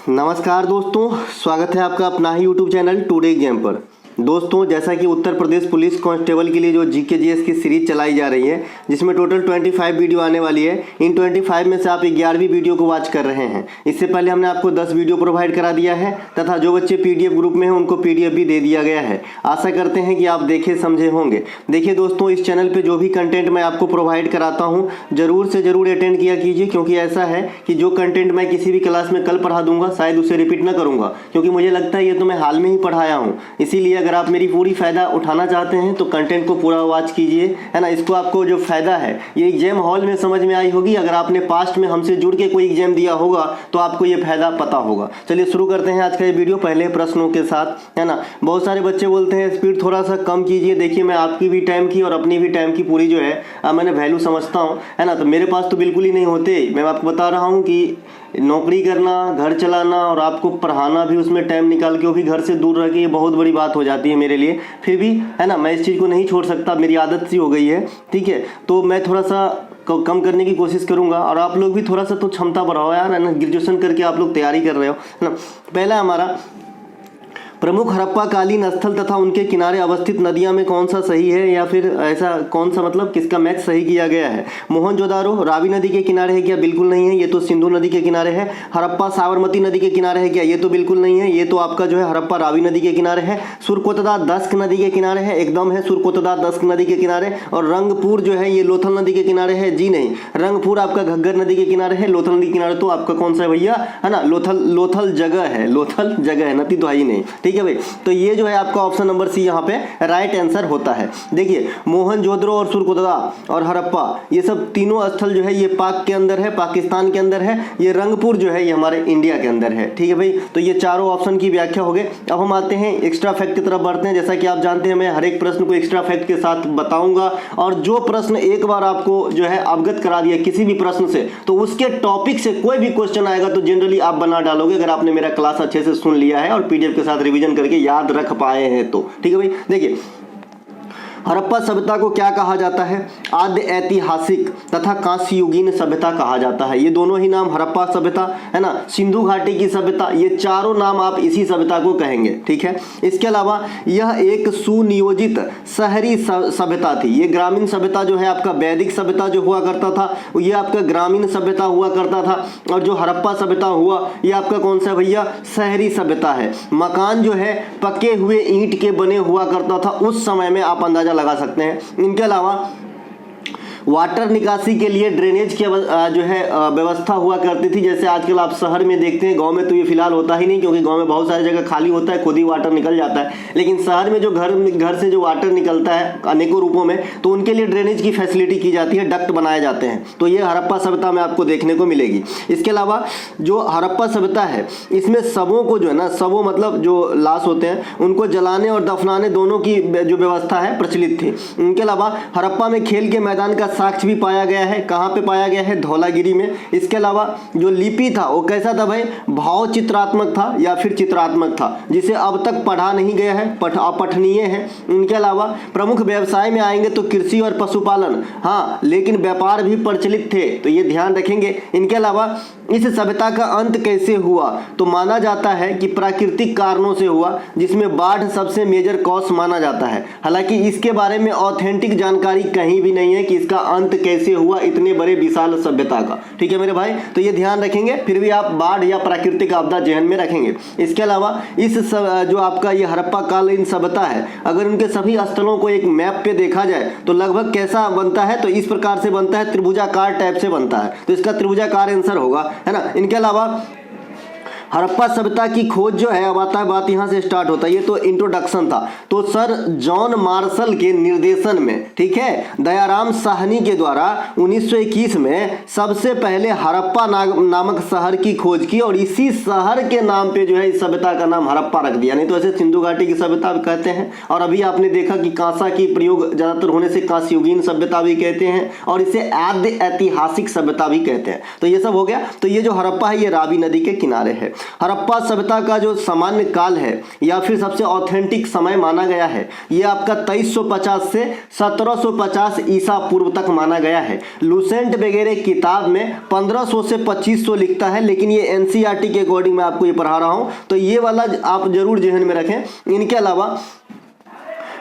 नमस्कार दोस्तों, स्वागत है आपका अपना ही यूट्यूब चैनल टुडे एग्जाम पर। दोस्तों, जैसा कि उत्तर प्रदेश पुलिस कांस्टेबल के लिए जो जीके जीएस की सीरीज चलाई जा रही है, जिसमें टोटल 25 वीडियो आने वाली है। इन 25 में से आप 11वीं वीडियो को वॉच कर रहे हैं। इससे पहले हमने आपको 10 वीडियो प्रोवाइड करा दिया है तथा जो बच्चे पीडीएफ ग्रुप में हैं उनको पीडीएफ भी दे दिया गया है। आशा करते हैं कि आप देखे समझे होंगे। देखिए दोस्तों, इस चैनल पर जो भी कंटेंट मैं आपको प्रोवाइड कराता हूँ जरूर से जरूर अटेंड किया कीजिए, क्योंकि ऐसा है कि जो कंटेंट मैं किसी भी क्लास में कल पढ़ा दूंगा शायद उसे रिपीट ना करूंगा, क्योंकि मुझे लगता है ये तो मैं हाल में ही पढ़ाया हूँ। इसीलिए अगर आप मेरी पूरी फ़ायदा उठाना चाहते हैं तो कंटेंट को पूरा वॉच कीजिए, है ना। इसको आपको जो फ़ायदा है ये एग्जाम हॉल में समझ में आई होगी। अगर आपने पास्ट में हमसे जुड़ के कोई एग्जाम दिया होगा तो आपको ये फ़ायदा पता होगा। चलिए शुरू करते हैं आज का ये वीडियो पहले प्रश्नों के साथ, है ना। बहुत सारे बच्चे बोलते हैं स्पीड थोड़ा सा कम कीजिए। देखिए, मैं आपकी भी टाइम की और अपनी भी टाइम की पूरी जो है मैंने वैल्यू समझता हूँ, है ना। तो मेरे पास तो बिल्कुल ही नहीं होते। मैं आपको बता रहा हूँ कि नौकरी करना, घर चलाना और आपको पढ़ाना भी, उसमें टाइम निकाल के वो भी घर से दूर रह के, ये बहुत बड़ी बात हो जाती है मेरे लिए। फिर भी, है ना, मैं इस चीज़ को नहीं छोड़ सकता, मेरी आदत सी हो गई है, ठीक है। तो मैं थोड़ा सा कम करने की कोशिश करूंगा और आप लोग भी थोड़ा सा तो क्षमता बढ़ाओ यार, है ना। ग्रेजुएशन करके आप लोग तैयारी कर रहे हो, है ना। पहला हमारा, प्रमुख हड़प्पा कालीन स्थल तथा उनके किनारे अवस्थित नदियां में कौन सा सही है, या फिर ऐसा कौन सा, मतलब किसका मैच सही किया गया है। मोहनजोदारो रावी नदी के किनारे है क्या? बिल्कुल नहीं है, ये तो सिंधु नदी के किनारे है। हड़प्पा साबरमती नदी के किनारे है क्या? ये तो बिल्कुल नहीं है, ये तो आपका जो है हड़प्पा रावी नदी के किनारे है। सुरकोतदा दस्क नदी के किनारे है, एकदम है सुरकोतदा दस्क नदी के किनारे। और रंगपुर जो है ये लोथल नदी के किनारे है, जी नहीं। रंगपुर आपका घग्गर नदी के किनारे है, लोथल नदी के किनारे तो आपका कौन सा है भैया, है ना, लोथल जगह है, लोथल जगह है, नदी तो है ही नहीं, ठीक है भाई। तो ये जो है आपका ऑप्शन नंबर सी यहाँ पे राइट आंसर होता है। देखिए, मोहनजोदड़ो और सुरकोतदा और हड़प्पा ये सब तीनों स्थल जो है ये पाक के अंदर है, पाकिस्तान के अंदर है। ये रंगपुर जो है ये हमारे इंडिया के अंदर है, ठीक है भाई। तो ये चारों ऑप्शन की व्याख्या हो गए। अब हम आते हैं एक्स्ट्रा फैक्ट की तरफ बढ़ते हैं। जैसा कि आप जानते हैं, मैं हर एक प्रश्न को एक्स्ट्रा फैक्ट के साथ बताऊंगा, और जो प्रश्न एक बार आपको जो है अवगत करा दिया किसी भी प्रश्न से, तो उसके टॉपिक से कोई भी क्वेश्चन आएगा तो जनरली आप बना डालोगे, अगर आपने मेरा क्लास अच्छे से सुन लिया है और पीडीएफ के साथ रिवीजन करके याद रख पाए हैं तो, ठीक है भाई। देखिए, हड़प्पा सभ्यता को क्या कहा जाता है? आद्य ऐतिहासिक तथा कांस्य युगीन सभ्यता कहा जाता है। ये दोनों ही नाम, हड़प्पा सभ्यता, है ना, सिंधु घाटी की सभ्यता, ये चारों नाम आप इसी सभ्यता को कहेंगे, ठीक है। इसके अलावा यह एक सुनियोजित शहरी सभ्यता थी। ये ग्रामीण सभ्यता जो है आपका, वैदिक सभ्यता जो हुआ करता था ये आपका ग्रामीण सभ्यता हुआ करता था, और जो हड़प्पा सभ्यता हुआ ये आपका कौन सा भैया, शहरी सभ्यता है। मकान जो है पके हुए ईंट के बने हुआ करता था उस समय में, आप अंदाजा लगा सकते हैं। इनके अलावा वाटर निकासी के लिए ड्रेनेज की जो है व्यवस्था हुआ करती थी। जैसे आजकल आप शहर में देखते हैं, गांव में तो ये फिलहाल होता ही नहीं, क्योंकि गांव में बहुत सारी जगह खाली होता है, खुद ही वाटर निकल जाता है। लेकिन शहर में जो घर से जो वाटर निकलता है अनेकों रूपों में, तो उनके लिए ड्रेनेज की फैसिलिटी की जाती है, डक्ट बनाए जाते हैं। तो ये हड़प्पा सभ्यता में आपको देखने को मिलेगी। इसके अलावा जो हड़प्पा सभ्यता है इसमें शवों को जो है ना, शवों मतलब जो लाश होते हैं उनको जलाने और दफनाने दोनों की जो व्यवस्था है प्रचलित थी। इनके अलावा हड़प्पा में खेल के मैदान का साक्ष्य भी पाया गया है। कहाँ पे पाया गया है? धौलागिरी में। इसके अलावा जो लिपि था वो कैसा था भाई? भाव चित्रात्मक था या फिर चित्रात्मक था, जिसे अब तक पढ़ा नहीं गया है, अपठनीय है। इनके अलावा प्रमुख व्यवसाय में आएंगे तो कृषि और पशुपालन, हाँ, लेकिन व्यापार भी प्रचलित थे, तो ये ध्यान रखेंगे। इनके अलावा इस सभ्यता का अंत कैसे हुआ? तो माना जाता है कि प्राकृतिक कारणों से हुआ, जिसमें बाढ़ सबसे मेजर कॉज माना जाता है। हालांकि इसके बारे में ऑथेंटिक जानकारी कहीं भी नहीं है कि इसका अंत कैसे हुआ इतने बड़े विशाल सभ्यता का, ठीक है मेरे भाई। तो ये ध्यान रखेंगे, फिर भी आप बाढ़ या प्राकृतिक आपदा जहन में रखेंगे। इसके अलावा इस जो आपका ये हड़प्पा कालीन सभ्यता है, अगर उनके सभी स्थलों को एक मैप पे देखा जाए तो लगभग कैसा बनता है? तो इस प्रकार से बनता है, त्रिभुजाकार टाइप से बनता है, तो इसका त्रिभुजाकार आंसर होगा, है ना। इनके अलावा हड़प्पा सभ्यता की खोज जो है, अब आता है बात यहाँ से स्टार्ट होता है, ये तो इंट्रोडक्शन था। तो सर जॉन मार्शल के निर्देशन में, ठीक है, दयाराम साहनी के द्वारा 1921 में सबसे पहले हड़प्पा नामक शहर की खोज की, और इसी शहर के नाम पे जो है इस सभ्यता का नाम हड़प्पा रख दिया। नहीं तो ऐसे सिंधु घाटी की सभ्यता कहते हैं, और अभी आपने देखा कि कांसा की प्रयोग ज्यादातर होने से कांस्य युगीन सभ्यता भी कहते हैं, और इसे आद्य ऐतिहासिक सभ्यता भी कहते हैं। तो ये सब हो गया। तो ये जो हड़प्पा है ये रावी नदी के किनारे है। हड़प्पा सभ्यता का जो सामान्य काल है या फिर सबसे ऑथेंटिक समय माना गया है, ये आपका 2350 से 1750 ईसा पूर्व तक माना गया है। लुसेंट वगैरह किताब में 1500 से 2500 लिखता है, लेकिन ये एनसीईआरटी के अकॉर्डिंग मैं आपको ये पढ़ा रहा हूँ, तो ये वाला आप जरूर जहन में रखें। इनके अलावा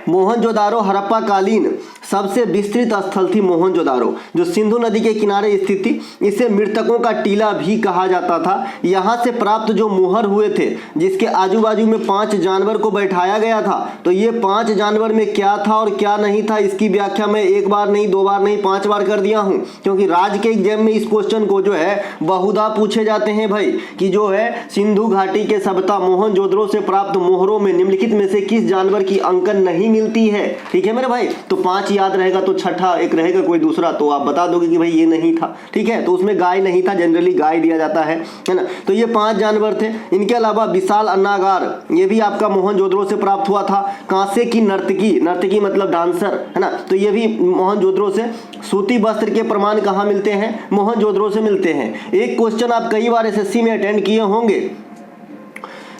मोहनजोदारो हड़प्पा कालीन सबसे विस्तृत स्थल थी मोहनजोदारो, जो सिंधु नदी के किनारे स्थित थी। इसे मृतकों का टीला भी कहा जाता था। यहाँ से प्राप्त जो मोहर हुए थे, जिसके आजू बाजू में 5 जानवर को बैठाया गया था, तो ये 5 जानवर में क्या था और क्या नहीं था, इसकी व्याख्या मैं 1 बार नहीं 2 बार नहीं 5 बार कर दिया हूँ, क्योंकि राज्य के एग्जाम में इस क्वेश्चन को जो है बहुधा पूछे जाते हैं भाई, कि जो है सिंधु घाटी के सभ्यता मोहनजोदड़ो से प्राप्त मोहरों में निम्नलिखित में से किस जानवर की अंकन नहीं मिलती है। ठीक है मेरे भाई, तो 5 याद रहेगा, तो छठा एक रहेगा कोई दूसरा, तो आप बता दोगे कि भाई ये नहीं था। ठीक है, तो उसमें गाय नहीं था, जनरली गाय दिया जाता है ना। तो ये 5 जानवर थे। इनके अलावा विशाल अन्नागार, ये भी आपका मोहनजोदड़ो से प्राप्त हुआ था। कांसे की नर्तकी, नर्तकी मतलब डांसर है ना, तो ये भी मोहनजोदड़ो से। सूती वस्त्र के प्रमाण कहाँ मिलते हैं? मोहनजोदड़ो से मिलते हैं। एक क्वेश्चन आप कई बार एसएससी में अटेंड किए होंगे।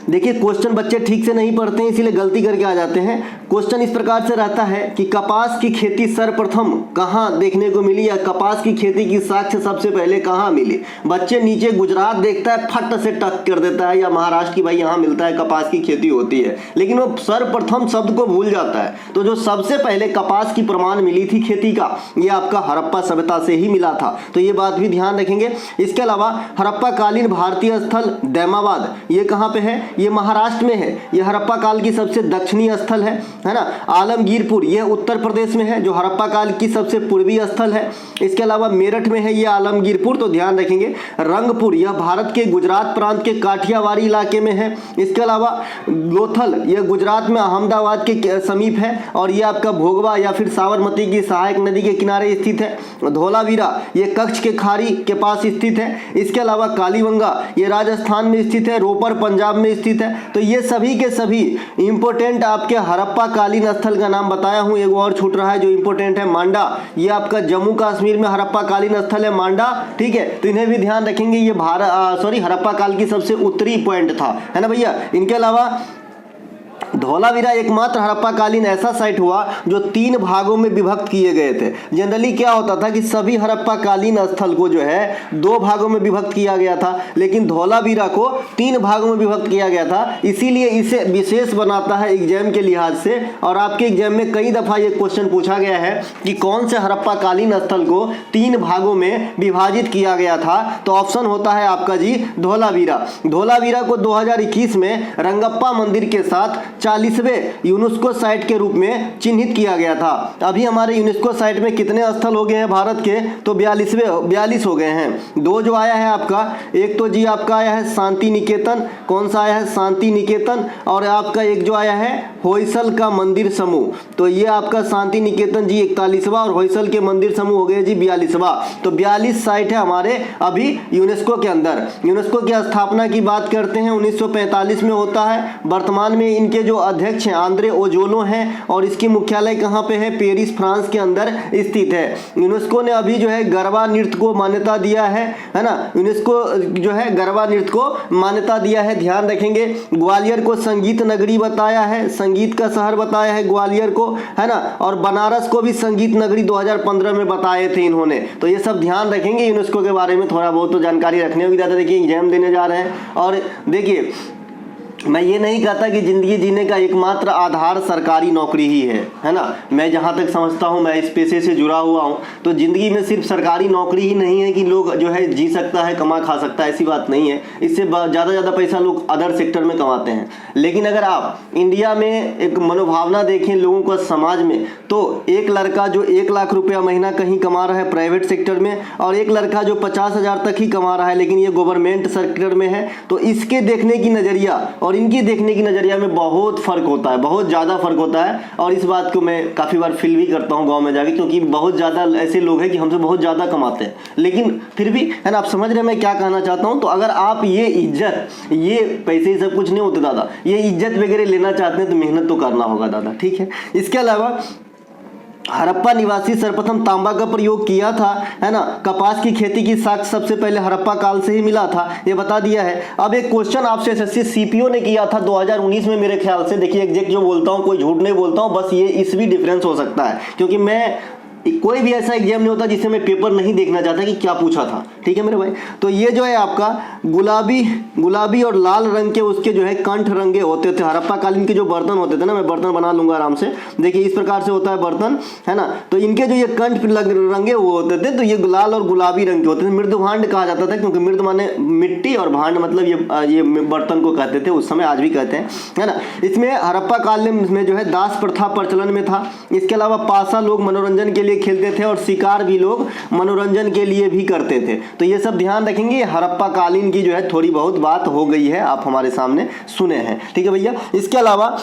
देखिए क्वेश्चन बच्चे ठीक से नहीं पढ़ते हैं, इसीलिए गलती करके आ जाते हैं। क्वेश्चन इस प्रकार से रहता है कि कपास की खेती सर्वप्रथम कहाँ देखने को मिली, या कपास की खेती की साक्ष्य सबसे पहले कहाँ मिली। बच्चे नीचे गुजरात देखता है, फट से टक कर देता है, या महाराष्ट्र की भाई यहाँ मिलता है, कपास की खेती होती है, लेकिन वो सर्वप्रथम शब्द को भूल जाता है। तो जो सबसे पहले कपास की प्रमाण मिली थी खेती का, ये आपका हड़प्पा सभ्यता से ही मिला था, तो ये बात भी ध्यान रखेंगे। इसके अलावा हड़प्पा कालीन भारतीय स्थल दैमाबाद, ये कहाँ पे है? ये महाराष्ट्र में है। ये हड़प्पा काल की सबसे दक्षिणी स्थल है ना। आलमगीरपुर, ये उत्तर प्रदेश में है, जो हड़प्पा काल की सबसे पूर्वी स्थल है। इसके अलावा मेरठ में है ये आलमगीरपुर, तो ध्यान रखेंगे। रंगपुर, यह भारत के गुजरात प्रांत के काठियावाड़ी इलाके में है। इसके अलावा लोथल, यह गुजरात में अहमदाबाद के समीप है, और ये आपका भोगवा या फिर साबरमती की सहायक नदी के किनारे स्थित है। धौलावीरा, ये कच्छ के खाड़ी के पास स्थित है। इसके अलावा कालीबंगा, ये राजस्थान में स्थित है। रोपर पंजाब में स्थित है। तो ये सभी के सभी इंपोर्टेंट आपके हड़प्पा कालीन स्थल का नाम बताया हूं। एक और छूट रहा है जो इंपोर्टेंट है, मांडा, ये आपका जम्मू कश्मीर में हड़प्पा कालीन स्थल है मांडा। ठीक है, तो इन्हें भी ध्यान रखेंगे। ये हड़प्पा काल की सबसे उत्तरी पॉइंट था, है ना भैया। इनके अलावा धौलावीरा एकमात्र हड़प्पा कालीन ऐसा साइट हुआ जो 3 भागों में विभक्त किए गए थे। जनरली क्या होता था कि सभी हड़प्पा कालीन स्थल को जो है 2 भागों में विभक्त किया गया था, लेकिन धौलावीरा को 3 भागों में विभक्त किया गया था। इसीलिए इसे विशेष बनाता है एग्जाम के लिहाज से। और आपके एग्जाम में कई दफा ये क्वेश्चन पूछा गया है कि कौन से हड़प्पा कालीन स्थल को 3 भागों में विभाजित किया गया था, तो ऑप्शन होता है आपका जी धौलावीरा। धौलावीरा को 2021 में रंगप्पा मंदिर के साथ 40वें यूनेस्को साइट के रूप में चिन्हित किया गया था। अभी हमारे यूनेस्को साइट में कितने स्थल हो गए हैं भारत के? तो 42 हो गए हैं। 2 जो आया है आपका, एक तो जी आपका आया है शांति निकेतन। कौन सा आया है? शांति निकेतन। और आपका एक जो आया है होयसल का मंदिर समूह, तो ये आपका शांति निकेतन जी 41वां, और होयसल के मंदिर समूह हो गए जी 42वां। तो 42 साइट है हमारे अभी यूनेस्को के अंदर। यूनेस्को की स्थापना की बात करते हैं 1945 में होता है। वर्तमान में इनके जो अध्यक्ष हैं आंद्रे ओजोलो हैं, और इसकी मुख्यालय कहाँ पे है? पेरिस, फ्रांस के अंदर स्थित है। यूनेस्को ने अभी जो है गरबा नृत्य को मान्यता दिया है ना। यूनेस्को जो है गरबा नृत्य को मान्यता दिया है, ध्यान रखेंगे। ग्वालियर को संगीत नगरी बताया है, संगीत का शहर बताया है ग्वालियर को, है ना। और बनारस को भी संगीत नगरी 2015 में बताए थे इन्होंने। तो ये सब ध्यान रखेंगे, यूनेस्को के बारे में थोड़ा बहुत तो जानकारी रखने होगी। ज़्यादा देखिए एग्जाम देने जा रहे हैं। और देखिए मैं ये नहीं कहता कि ज़िंदगी जीने का एकमात्र आधार सरकारी नौकरी ही है ना। मैं जहाँ तक समझता हूँ, मैं इस पेशे से जुड़ा हुआ हूँ, तो ज़िंदगी में सिर्फ सरकारी नौकरी ही नहीं है कि लोग जो है जी सकता है, कमा खा सकता है, ऐसी बात नहीं है। इससे ज़्यादा पैसा लोग अदर सेक्टर में कमाते हैं। लेकिन अगर आप इंडिया में एक मनोभावना देखें लोगों को समाज में, तो एक लड़का जो 1 लाख रुपया महीना कहीं कमा रहा है प्राइवेट सेक्टर में, और एक लड़का जो 50,000 तक ही कमा रहा है लेकिन ये गवर्नमेंट सेक्टर में है, तो इसके देखने की नज़रिया और इनकी देखने की नज़रिया में बहुत फ़र्क होता है, बहुत ज़्यादा फ़र्क होता है। और इस बात को मैं काफ़ी बार फील भी करता हूँ गांव में जाके, क्योंकि बहुत ज़्यादा ऐसे लोग हैं कि हमसे बहुत ज़्यादा कमाते हैं, लेकिन फिर भी है ना। आप समझ रहे हैं मैं क्या कहना चाहता हूँ? तो अगर आप ये इज्जत, ये पैसे ही सब कुछ नहीं होते दादा, ये इज्जत वगैरह लेना चाहते हैं तो मेहनत तो करना होगा दादा, ठीक है। इसके अलावा हड़प्पा निवासी सर्वप्रथम तांबा का प्रयोग किया था, है ना। कपास की खेती की साक्ष्य सबसे पहले हड़प्पा काल से ही मिला था, ये बता दिया है। अब एक क्वेश्चन आपसे एसएससी सीपीओ ने किया था 2019 में मेरे ख्याल से। देखिए एग्जैक्ट जो बोलता हूँ, कोई झूठ नहीं बोलता हूँ, बस ये इसमें डिफरेंस हो सकता है, क्योंकि मैं कोई भी ऐसा एग्जाम नहीं होता जिससे मैं पेपर नहीं देखना चाहता कि क्या पूछा था, ठीक है मेरे भाई। तो ये जो है आपका गुलाबी और लाल रंग के उसके जो है कंठ रंगे होते थे। हड़प्पा कालीन के जो बर्तन होते थे ना, मैं बर्तन बना लूंगा आराम से, देखिए इस प्रकार से होता है बर्तन, है ना। तो इनके जो ये कंठ रंगे वो होते थे, तो ये लाल और गुलाबी रंग के होते थे। मृद भांड कहा जाता था, क्योंकि मृद माने मिट्टी और भांड मतलब ये बर्तन को कहते थे उस समय, आज भी कहते हैं, है ना। इसमें हड़प्पा काल में जो है दास प्रथा प्रचलन में था। इसके अलावा पासा लोग मनोरंजन के लिए खेलते थे और शिकार भी लोग मनोरंजन के लिए भी करते थे। तो ये सब ध्यान रखेंगे। हड़प्पा कालीन की जो है थोड़ी बहुत बात हो गई है, आप हमारे सामने सुने हैं, ठीक है भैया। इसके अलावा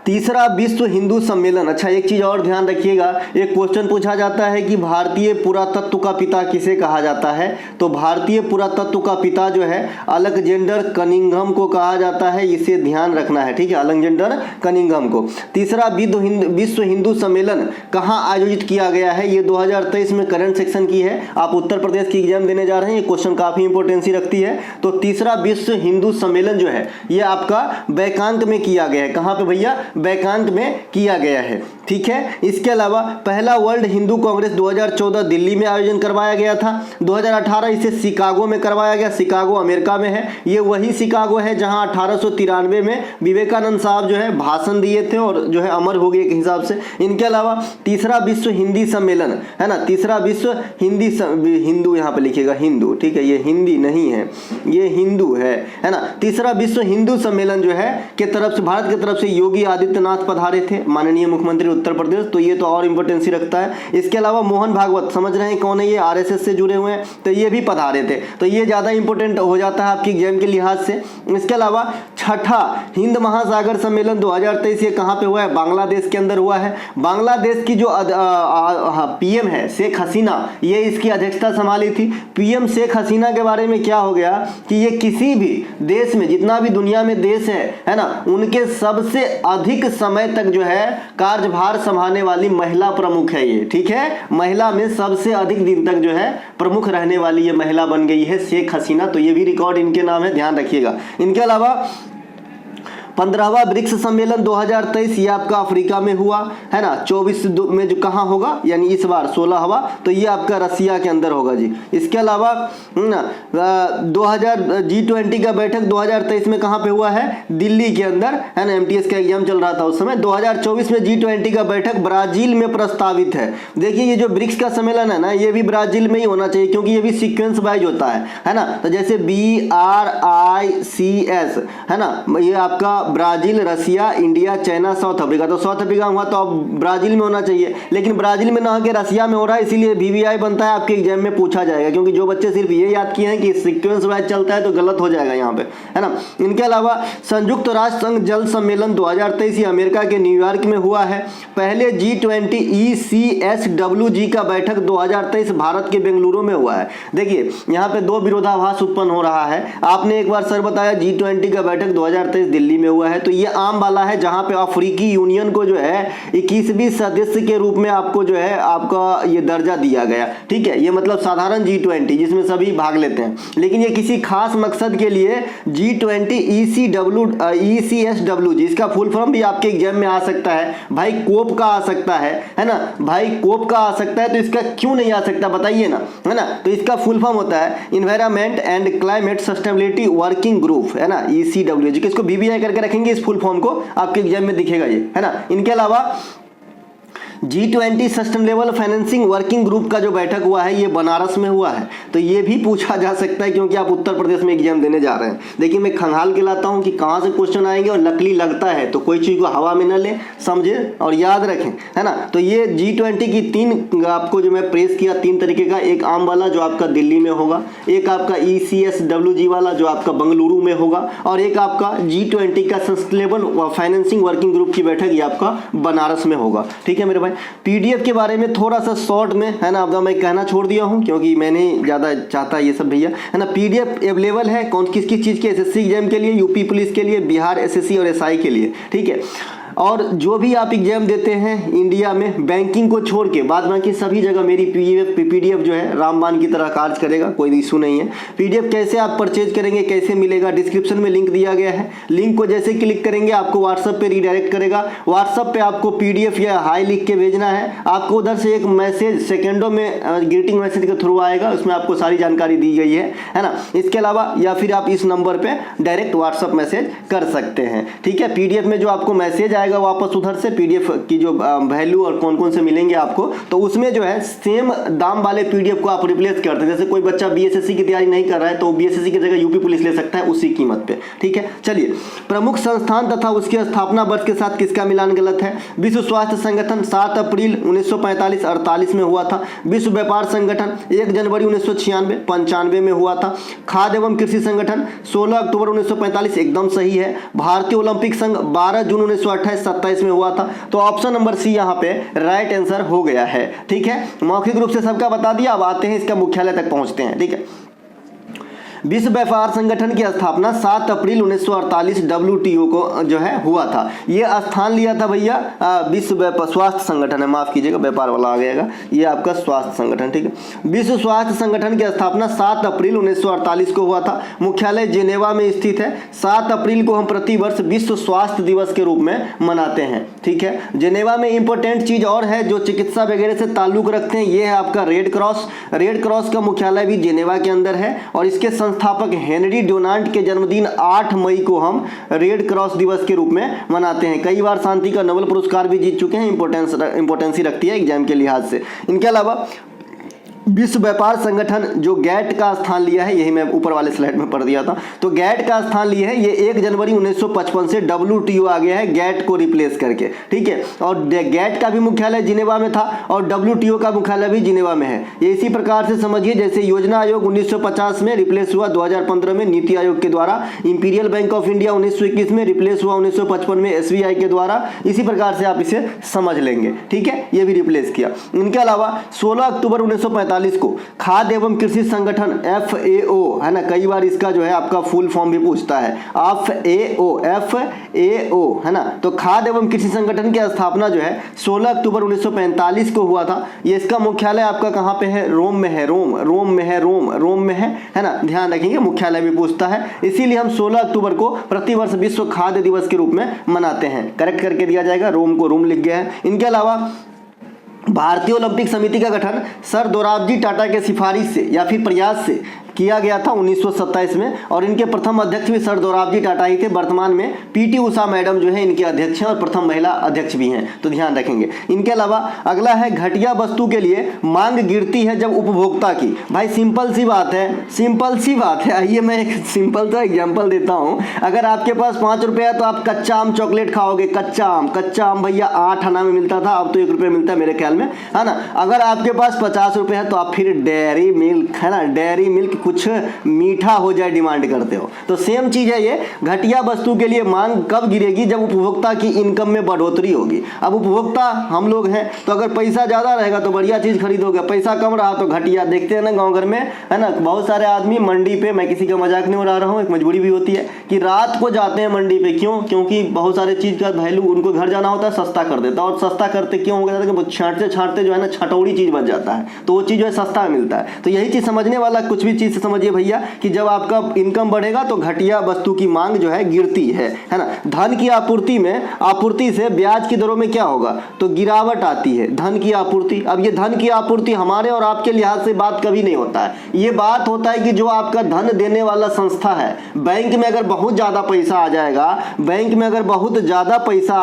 तीसरा विश्व हिंदू सम्मेलन। अच्छा एक चीज और ध्यान रखिएगा, एक क्वेश्चन पूछा जाता है कि भारतीय पुरातत्व का पिता किसे कहा जाता है। तो भारतीय पुरातत्व का पिता जो है अलेक्जेंडर कनिंघम को कहा जाता है, इसे ध्यान रखना है, ठीक है, अलेक्जेंडर कनिंघम को। तीसरा विश्व हिंदू सम्मेलन कहाँ आयोजित किया गया है, ये 2023 में करंट सेक्शन की है। आप उत्तर प्रदेश की एग्जाम देने जा रहे हैं, ये क्वेश्चन काफी इंपोर्टेंसी रखती है। तो तीसरा विश्व हिंदू सम्मेलन जो है ये आपका बैकांक में किया गया है। कहाँ पे भैया, बैकांक में किया गया है, ठीक है। इसके अलावा पहला वर्ल्ड हिंदू कांग्रेस 2014 दिल्ली में आयोजन करवाया गया था। 2018 इसे शिकागो में करवाया गया, शिकागो अमेरिका में है। ये वही शिकागो है जहां 1893 में विवेकानंद साहब जो है भाषण दिए थे और जो है अमर हो गए एक हिसाब से। इनके अलावा तीसरा विश्व हिंदी सम्मेलन, है ना, तीसरा विश्व हिंदू यहाँ पे लिखिएगा हिंदू, ठीक है, ये हिंदी नहीं है, ये हिंदू है ना। तीसरा विश्व हिंदू सम्मेलन जो है के तरफ से, भारत की तरफ से योगी आदित्यनाथ पधारे थे, माननीय मुख्यमंत्री उत्तर प्रदेश, तो ये तो और इंपोर्टेंसी रखता है। इसके अलावा मोहन भागवत, समझ रहे हैं कौन है ये, आरएसएस से जुड़े हुए हैं, तो ये भी पधारे थे, तो ये ज्यादा इंपोर्टेंट हो जाता है आपकी एग्जाम के लिहाज से। इसके अलावा छठा हिंद महासागर सम्मेलन 2023 ये कहाँ पे हुआ है, बांग्लादेश के अंदर हुआ है। बांग्लादेश की जो पीएम है शेख हसीना, ये इसकी अध्यक्षता संभाली थी। पीएम शेख हसीना के बारे में क्या हो गया कि ये किसी भी देश में, जितना भी दुनिया में देश है ना, उनके सबसे अधिक समय तक जो है कार्यभार संभालने वाली महिला प्रमुख है ये, ठीक है। महिला में सबसे अधिक दिन तक जो है प्रमुख रहने वाली ये महिला बन गई है शेख हसीना, तो ये भी रिकॉर्ड इनके नाम है, ध्यान रखिएगा। इनके अलावा 15वां ब्रिक्स सम्मेलन 2023 ये आपका अफ्रीका में हुआ, है ना। 24 में जो कहाँ होगा, यानी इस बार 16वां, तो ये आपका रसिया के अंदर होगा जी। इसके अलावा ना G20 का बैठक 2023 में कहाँ पे हुआ है, दिल्ली के अंदर, है ना। एमटीएस का एग्जाम चल रहा था उस समय। 2024 में G20 का बैठक ब्राजील में प्रस्तावित है। देखिए ये जो ब्रिक्स का सम्मेलन है ना, ये भी ब्राजील में ही होना चाहिए, क्योंकि ये भी सीक्वेंस वाइज होता है ना। तो जैसे BRICS, है ना, ये आपका ब्राजील, रसिया, इंडिया, चाइना, साउथ अफ्रीका, तो साउथ अफ्रीका हुआ तो अब ब्राजील में होना चाहिए, लेकिन ब्राजील में ना होकर रसिया में हो रहा है, इसीलिए VVI बनता है, आपके एग्जाम में पूछा जाएगा। क्योंकि जो बच्चे सिर्फ ये याद किए हैं कि सीक्वेंस वाइज चलता है तो गलत हो जाएगा यहाँ पे, है ना। इनके अलावा संयुक्त राष्ट्र संघ जल सम्मेलन 2023 अमेरिका के न्यूयॉर्क में हुआ है। पहले G20 ECSWG का बैठक 2023 भारत के बेंगलुरु में हुआ है। देखिए यहाँ पे दो विरोधाभास उत्पन्न हो रहा है। आपने एक बार सर बताया G20 का बैठक 2023 दिल्ली में हुआ है, तो ये आम वाला है, जहां पे अफ्रीकी यूनियन को जो है 21वीं सदस्य के रूप में आपको जो है आपका ये दर्जा दिया गया, ठीक है। ये मतलब साधारण G20 जिसमें सभी भाग लेते हैं, लेकिन ये किसी खास मकसद के लिए G20 ECSWG, इसका फुल फॉर्म भी आपके एग्जाम में आ सकता है भाई, कोप का आ सकता है ना भाई, कोप का आ सकता है, तो इसका क्यों नहीं आ सकता बताइए ना, है ना। तो इसका फुल फॉर्म होता है environment and climate sustainability working group, है ना, ECWG, इसको VVI करके रखेंगे, इस फुल फॉर्म को आपके एग्जाम में दिखेगा ये, है ना। इनके अलावा G20 sustainable financing working group का जो बैठक हुआ है ये बनारस में हुआ है, तो ये भी पूछा जा सकता है, क्योंकि आप उत्तर प्रदेश में एग्जाम देने जा रहे हैं। देखिए मैं खंगाल के लाता हूं कि कहां से क्वेश्चन आएंगे, और लकली लगता है तो कोई चीज को हवा में न ले, समझे और याद रखें, है ना। तो ये G20 की तीन आपको जो मैं प्रेस किया, तीन तरीके का, एक आम वाला जो आपका दिल्ली में होगा, एक आपका ECSWG वाला जो आपका बेंगलुरु में होगा, और एक आपका G20 का सस्टेनेबल फाइनेंसिंग वर्किंग ग्रुप की बैठक ये आपका बनारस में होगा, ठीक है मेरे भाई। PDF के बारे में थोड़ा सा शॉर्ट में, है ना, अब मैं कहना छोड़ दिया हूं क्योंकि मैंने ज़्यादा चाहता ये सब भैया, है ना। PDF अवेलेबल है किस किस चीज़ के, SSC एग्जाम के लिए, यूपी पुलिस के लिए, बिहार SSC और SI के लिए, ठीक है। और जो भी आप एग्जाम देते हैं इंडिया में बैंकिंग को छोड़ के बाद बाकी सभी जगह मेरी पीडीएफ जो है रामबाण की तरह कार्य करेगा, कोई इशू नहीं है। पीडीएफ कैसे आप परचेज करेंगे, कैसे मिलेगा, डिस्क्रिप्शन में लिंक दिया गया है। लिंक को जैसे क्लिक करेंगे आपको व्हाट्सएप पे रिडायरेक्ट करेगा। व्हाट्सएप पे आपको पीडीएफ या हाई लिख के भेजना है। आपको उधर से एक मैसेज सेकेंडों में ग्रीटिंग मैसेज के थ्रू आएगा, उसमें आपको सारी जानकारी दी गई है ना। इसके अलावा या फिर आप इस नंबर पे डायरेक्ट व्हाट्सएप मैसेज कर सकते हैं, ठीक है। पीडीएफ में जो आपको मैसेज आएगा वापस उधर से पीडीएफ की जो वैल्यू और कौन कौन से मिलेंगे आपको, तो उसमें जो है सेम दाम वाले पीडीएफ को आप रिप्लेस करते हैं। जैसे कोई बच्चा बीएसएससी की तैयारी नहीं कर रहा है तो बीएसएससी की जगह यूपी पुलिस ले सकता है उसी कीमत पे, ठीक है। चलिए, प्रमुख संस्थान तथा उसके स्थापना वर्ष के साथ किसका मिलान गलत है। विश्व स्वास्थ्य संगठन 7 अप्रैल 1945-48 में हुआ था। विश्व व्यापार संगठन 1 जनवरी 1996-95 में हुआ था। खाद्य एवं कृषि संगठन 16 अक्टूबर 1945 एकदम सही है। भारतीय ओलंपिक संघ 12 जून 1928-27 में हुआ था। तो ऑप्शन नंबर सी यहाँ पे राइट आंसर हो गया है, ठीक है। मौखिक रूप से सबका बता दिया, अब आते हैं इसका मुख्यालय तक पहुंचते हैं, ठीक है। विश्व व्यापार संगठन की स्थापना 7 अप्रैल 1948 डब्ल्यूटीओ को जो है हुआ था। ये स्थान लिया था भैया विश्व स्वास्थ्य संगठन है, माफ कीजिएगा व्यापार वाला आ गएगा, ये आपका स्वास्थ्य संगठन, ठीक है। विश्व स्वास्थ्य संगठन की स्थापना 7 अप्रैल 1948 को हुआ था। मुख्यालय जेनेवा में स्थित है। 7 अप्रैल को हम प्रतिवर्ष विश्व स्वास्थ्य दिवस के रूप में मनाते हैं, ठीक है। जेनेवा में इंपॉर्टेंट चीज और है जो चिकित्सा वगैरह से ताल्लुक रखते हैं, ये है आपका रेड क्रॉस। रेड क्रॉस का मुख्यालय भी जेनेवा के अंदर है और इसके संस्थापक हेनरी डोनाल्ड के जन्मदिन 8 मई को हम रेड क्रॉस दिवस के रूप में मनाते हैं। कई बार शांति का नोबेल पुरस्कार भी जीत चुके हैं, इंपोर्टेंसी रखती है एग्जाम के लिहाज से। इनके अलावा विश्व व्यापार संगठन जो गैट का स्थान लिया है, यही मैं ऊपर वाले स्लाइड में पढ़ दिया था, तो गैट का स्थान लिया है। ये 1 जनवरी 1955 से डब्ल्यूटीओ आ गया है गैट को रिप्लेस करके, ठीक है। और गैट का भी मुख्यालय जिनेवा में था और डब्ल्यूटीओ का मुख्यालय भी जिनेवा में है। ये इसी प्रकार से समझिए जैसे योजना आयोग 1950 में रिप्लेस हुआ 2015 में नीति आयोग के द्वारा, इंपीरियल बैंक ऑफ इंडिया 1921 में रिप्लेस हुआ 1955 में एसबीआई के द्वारा, इसी प्रकार से आप इसे समझ लेंगे, ठीक है। ये भी रिप्लेस किया। इनके अलावा 16 अक्टूबर 1945 को खाद्य एवं कृषि संगठन FAO है ना, कई बार इसका जो है आपका फुल फॉर्म भी पूछता है, FAO है ना। तो खाद्य एवं कृषि संगठन की स्थापना जो है 16 अक्टूबर 1945 को हुआ था। ये इसका मुख्यालय आपका कहाँ पे है, रोम में है, रोम में है ना, ध्यान रखेंगे मुख्यालय भी पूछता है। इसीलिए हम 16 अक्टूबर को प्रतिवर्ष विश्व खाद्य दिवस के रूप में मनाते हैं। करेक्ट करके दिया जाएगा, रोम को रोम लिख गया है। इनके अलावा भारतीय ओलंपिक समिति का गठन सर दोराबजी टाटा के सिफारिश से या फिर प्रयास से किया गया था 1927 में और इनके प्रथम अध्यक्ष भी सर दोराबजी टाटा ही थे। वर्तमान में पीटी उषा मैडम जो है इनके अध्यक्ष हैं और प्रथम महिला अध्यक्ष भी हैं, तो ध्यान रखेंगे। इनके अलावा अगला है घटिया वस्तु के लिए मांग गिरती है जब उपभोक्ता की। भाई सिंपल सी बात है। आइए मैं एक सिंपल सा एग्जाम्पल देता हूँ। अगर आपके पास 5 रुपये है तो आप कच्चा आम चॉकलेट खाओगे। कच्चा आम भैया 8 आना में मिलता था, अब तो 1 रुपये मिलता है मेरे ख्याल में, है ना। अगर आपके पास 50 रुपये है तो आप फिर डेयरी मिल्क है ना, डेयरी मिल्क कुछ मीठा हो जाए डिमांड करते हो। तो सेम चीज है ये, घटिया वस्तु के लिए मांग कब गिरेगी, जब उपभोक्ता की इनकम में बढ़ोतरी होगी। अब उपभोक्ता हम लोग हैं तो अगर पैसा ज्यादा रहेगा तो बढ़िया चीज खरीदोगे, पैसा कम रहा तो घटिया। देखते हैं ना गांव घर में, है ना, बहुत सारे आदमी मंडी पे, मैं किसी का मजाक नहीं उड़ा रहा हूँ, एक मजबूरी भी होती है कि रात को जाते हैं मंडी पे। क्यों? क्योंकि बहुत सारे चीज का वैल्यू उनको घर जाना होता है, सस्ता कर देता है। और सस्ता करते क्यों हो गया, छांटते जो है ना छटौड़ी चीज बच जाता है, तो वो चीज जो है सस्ता मिलता है। तो यही चीज समझने वाला, कुछ भी चीज से समझिए भैया कि जब आपका इनकम बढ़ेगा तो घटिया वस्तु की मांग जो है गिरती है ना। धन की आपूर्ति से ब्याज की दरों में क्या होगा, तो गिरावट आती है। धन की आपूर्ति, अब ये धन की आपूर्ति हमारे और आपके लिहाज से बात कभी नहीं होता है। ये बात होता है कि जो आपका धन देने वाला संस्था है, बैंक में अगर बहुत ज्यादा पैसा आ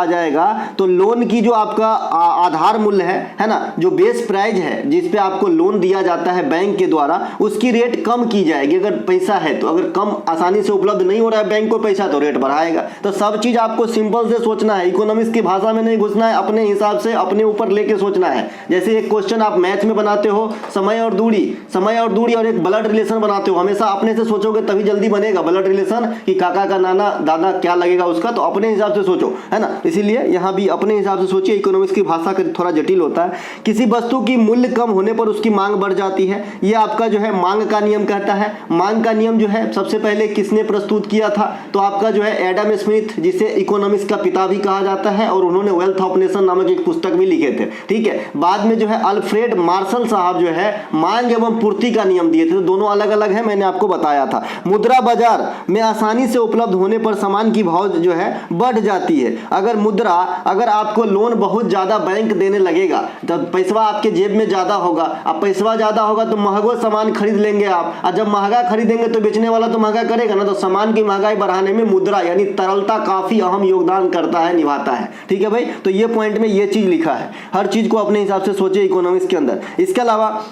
जाएगा, तो लोन की जो आपका आधार मूल्य है ना, जो बेस प्राइस है जिस पे आपको लोन दिया जाता है बैंक के द्वारा, उसकी रेट कम की जाएगी। अगर पैसा है तो, अगर कम आसानी से उपलब्ध नहीं हो रहा है बैंक को पैसा, तो रेट बढ़ाएगा। तो सब चीज आपको सिंपल से सोचना है, इकोनॉमिक्स की भाषा में नहीं घुसना है, अपने हिसाब से अपने ऊपर लेके सोचना है। जैसे एक क्वेश्चन आप मैथ में बनाते हो, समय और दूरी और एक ब्लड रिलेशन बनाते हो, हमेशा अपने से सोचोगे तभी जल्दी बनेगा ब्लड रिलेशन, कि काका का नाना दादा क्या लगेगा उसका, तो अपने हिसाब से सोचो, है ना। इसीलिए यहाँ भी अपने हिसाब से सोचिए। इकोनॉमिक्स की भाषा का थोड़ा जटिल होता है। किसी वस्तु की मूल्य कम होने पर उसकी मांग बढ़ जाती है, ये आपका जो है मांग का नियम कहता है। मांग का नियम जो है सबसे पहले किसने प्रस्तुत किया था, तो आपका जो है एडम स्मिथ, जिसे इकोनॉमिक्स का पिता भी कहा जाता है, और उन्होंने वेल्थ ऑफ नेशन नामक एक पुस्तक भी लिखे थे। ठीक है, बाद में जो है अल्फ्रेड मार्शल साहब जो है मांग एवं पूर्ति का नियम दिए थे। तो दोनों अलग अलग है, मैंने आपको बताया था। मुद्रा बाजार में आसानी से उपलब्ध होने पर सामान की भाव जो है बढ़ जाती है। अगर आपको लोन बहुत ज्यादा बैंक देने लगेगा तब पैसा आपके जेब में ज्यादा होगा। अब पैसा ज्यादा होगा तो महंगा सामान खरीद लेंगे आप, और जब महंगा खरीदेंगे तो बेचने वाला तो महंगा करेगा ना। तो सामान की महंगाई बढ़ाने में मुद्रा यानी तरलता काफी अहम योगदान करता है, निभाता है। ठीक है भाई, तो ये पॉइंट में ये चीज लिखा है। हर चीज को अपने हिसाब से सोचे इकोनॉमिक्स के अंदर। इसके अलावा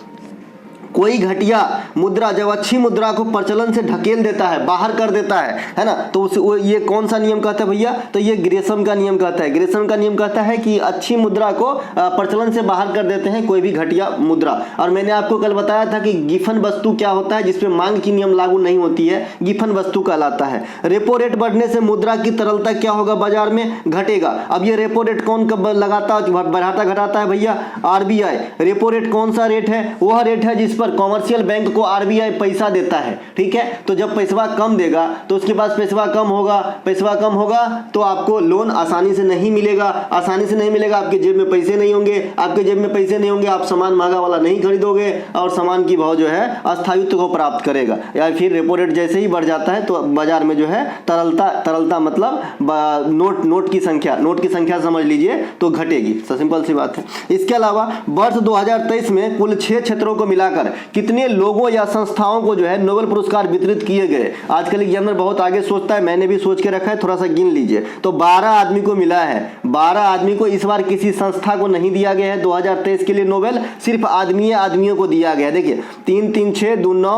कोई घटिया मुद्रा जब अच्छी मुद्रा को प्रचलन से ढकेल देता है, बाहर कर देता है ना, तो ये कौन सा नियम कहता है भैया, तो ये ग्रेसम का नियम कहता है। ग्रेसम का नियम कहता है कि अच्छी मुद्रा को प्रचलन से बाहर कर देते हैं कोई भी घटिया मुद्रा। और मैंने आपको कल बताया था कि गिफन वस्तु क्या होता है, जिसपे मांग की नियम लागू नहीं होती है, गिफन वस्तु कहलाता है। रेपो रेट बढ़ने से मुद्रा की तरलता क्या होगा, बाजार में घटेगा। अब ये रेपो रेट कौन कब लगाता बढ़ाता घटाता है भैया, आरबीआई। रेपो रेट कौन सा रेट है, वह रेट है जिस पर कॉमर्शियल बैंक को आरबीआई पैसा देता है। ठीक है, तो जब पैसा कम देगा तो उसके पास पैसा कम होगा तो आपको लोन आसानी से नहीं मिलेगा। आपके जेब में पैसे नहीं होंगे, आप सामान महंगा वाला नहीं खरीदोगे और सामान की भाव जो है अस्थायित्व को प्राप्त करेगा। या फिर रेपो रेट जैसे ही बढ़ जाता है तो बाजार में जो है तरलता मतलब नोट की संख्या समझ लीजिए तो घटेगी। सिंपल सी बात है। इसके अलावा वर्ष 2023 में कुल 6 क्षेत्रों को मिलाकर कितने लोगों या संस्थाओं को जो है नोबेल पुरस्कार वितरित किए गए। आजकल एग्जामिनर बहुत आगे सोचता है, मैंने भी सोच के रखा है, थोड़ा सा गिन लीजिए। तो 12 आदमी को मिला है। 12 आदमी को, इस बार किसी संस्था को नहीं दिया गया है 2023 के लिए नोबेल, सिर्फ आदमियों को दिया गया है। देखिए 3 3 6 2 9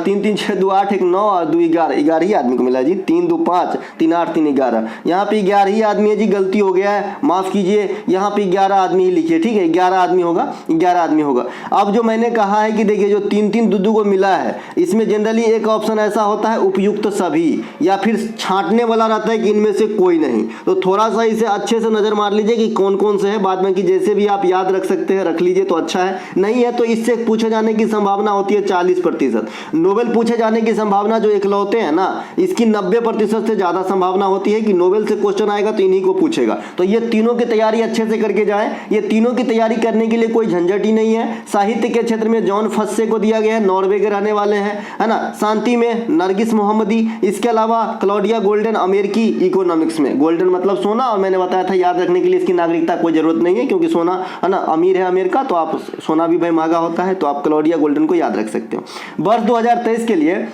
3 3 6 2 8 1 9 और 2 11 ही आदमी को मिला जी। 3 2 5 3 8 3 11, यहाँ पे 11 ही आदमी है जी, गलती हो गया है, माफ कीजिए। यहाँ पे 11 आदमी ही लिखिए। ठीक है, 11 आदमी होगा। अब जो मैंने कहा है कि देखिए जो 3 दूधू को मिला है, इसमें जनरली एक ऑप्शन ऐसा होता है उपयुक्त सभी, या फिर छांटने वाला रहता है कि इनमें से कोई नहीं। तो थोड़ा सा इसे अच्छे से नजर मार लीजिए कि कौन कौन से है, बाद में कि जैसे भी आप याद रख सकते हैं रख लीजिए तो अच्छा है। नहीं है तो इससे पूछे जाने की संभावना होती है 40%। नोबेल पूछे जाने की संभावना जो इकलौते हैं ना, इसकी 90% से ज्यादा संभावना होती है कि नोबेल से क्वेश्चन आएगा तो इन्हीं को पूछेगा। तो ये तीनों की तैयारी अच्छे से करके जाए। ये तीनों की तैयारी करने के लिए कोई झंझट ही नहीं है। साहित्य के क्षेत्र में जॉन फस्से को दिया गया है, नॉर्वे के रहने वाले हैं, है ना। शांति में नरगिस मोहम्मदी। इसके अलावा क्लॉडिया गोल्डन, अमेरिकी इकोनॉमिक्स में, गोल्डन मतलब सोना, और मैंने बताया था याद रखने के लिए इसकी नागरिकता कोई जरूरत नहीं है क्योंकि सोना है ना अमीर है अमेरिका, तो आप सोना भी भाई महंगा होता है, तो आप क्लॉडिया गोल्डन को याद रख सकते हो। वर्ष 2023 के लिए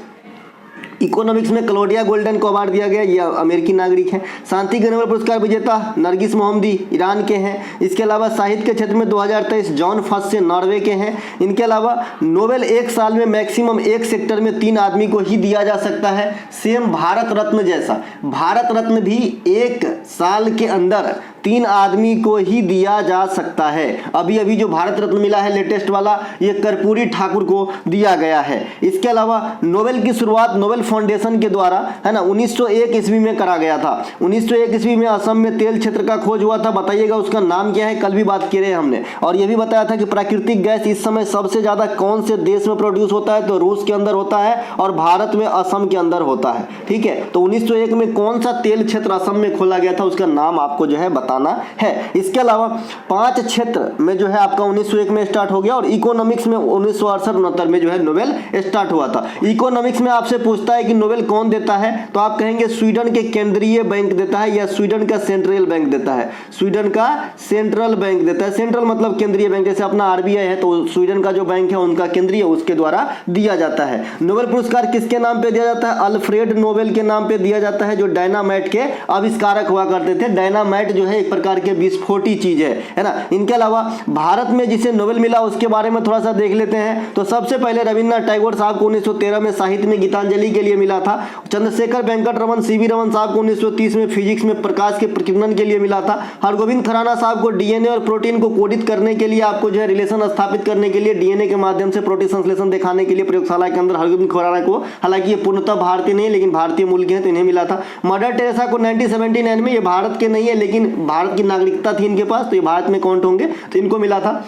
इकोनॉमिक्स में क्लॉडिया गोल्डन को अवार्ड दिया गया, ये अमेरिकी नागरिक हैं। शांति के नोबेल पुरस्कार विजेता नरगिस मोहम्मदी ईरान के हैं। इसके अलावा साहित्य के क्षेत्र में 2023 जॉन फस्से नॉर्वे के हैं। इनके अलावा नोबेल एक साल में मैक्सिमम एक सेक्टर में 3 आदमी को ही दिया जा सकता है, सेम भारत रत्न जैसा। भारत रत्न भी एक साल के अंदर 3 आदमी को ही दिया जा सकता है। अभी जो भारत रत्न मिला है लेटेस्ट वाला, ये कर्पूरी ठाकुर को दिया गया है। इसके अलावा नोबेल की शुरुआत नोबेल फाउंडेशन के द्वारा, है ना, 1901 ईस्वी में करा गया था। 1901 ईस्वी में असम में तेल क्षेत्र का खोज हुआ था। बताइएगा उसका नाम क्या है, कल भी बात किए हैं हमने। और ये भी बताया था कि प्राकृतिक गैस इस समय सबसे ज्यादा कौन से देश में प्रोड्यूस होता है, तो रूस के अंदर होता है और भारत में असम के अंदर होता है। ठीक है, तो 1901 में कौन सा तेल क्षेत्र असम में खोला गया था, उसका नाम आपको जो है बताना है। इसके अलावा 5 क्षेत्र में जो है आपका 1901 में स्टार्ट हो गया, और इकोनॉमिक्स में 1968-69 में जो है नोबेल स्टार्ट हुआ था। इकोनॉमिक्स में आपसे पूछता है कि नोबेल कौन देता है, तो आप कहेंगे स्वीडन के केंद्रीय बैंक देता है या स्वीडन का सेंट्रल बैंक देता है। स्वीडन का सेंट्रल बैंक देता है। सेंट्रल मतलब केंद्रीय बैंक, जैसे अपना आरबीआई है तो स्वीडन का जो बैंक है उनका केंद्रीय, उसके द्वारा दिया जाता है। नोबेल पुरस्कार किसके नाम पे दिया जाता है, अल्फ्रेड नोबेल के नाम पे दिया जाता है, जो डायनामाइट के आविष्कारक हुआ करते थे। डायनामाइट जो है एक प्रकार के विस्फोटी चीज है ना। इनके अलावा भारत में जिसे नोबेल मिला उसके बारे में थोड़ा सा देख लेते हैं। तो सबसे पहले रविन्द्रनाथ टैगोर साहब को 1913 में साहित्य में गीतांजलि के लिए मिला था। चंद्रशेखर वेंकट रमन सीवी रमन साहब को 1930 में फिजिक्स में प्रकाश के प्रकीर्णन के लिए मिला था। हरगोविंद खुराना साहब को डीएनए और प्रोटीन को कोडित करने के लिए, आपको जो है रिलेशन स्थापित करने के लिए, डीएनए के माध्यम से प्रोटीन संश्लेषण दिखाने के लिए प्रयोगशाला के अंदर हरगोविंद खुराना को, हालांकि ये पूर्णतः भारतीय नहीं लेकिन भारतीय मूल के हैं तो इन्हें मिला था। मदर टेरेसा को 1979 में, ये भारत के नहीं है लेकिन भारत की नागरिकता थी इनके पास, तो ये भारत में काउंट होंगे, तो इनको मिला था।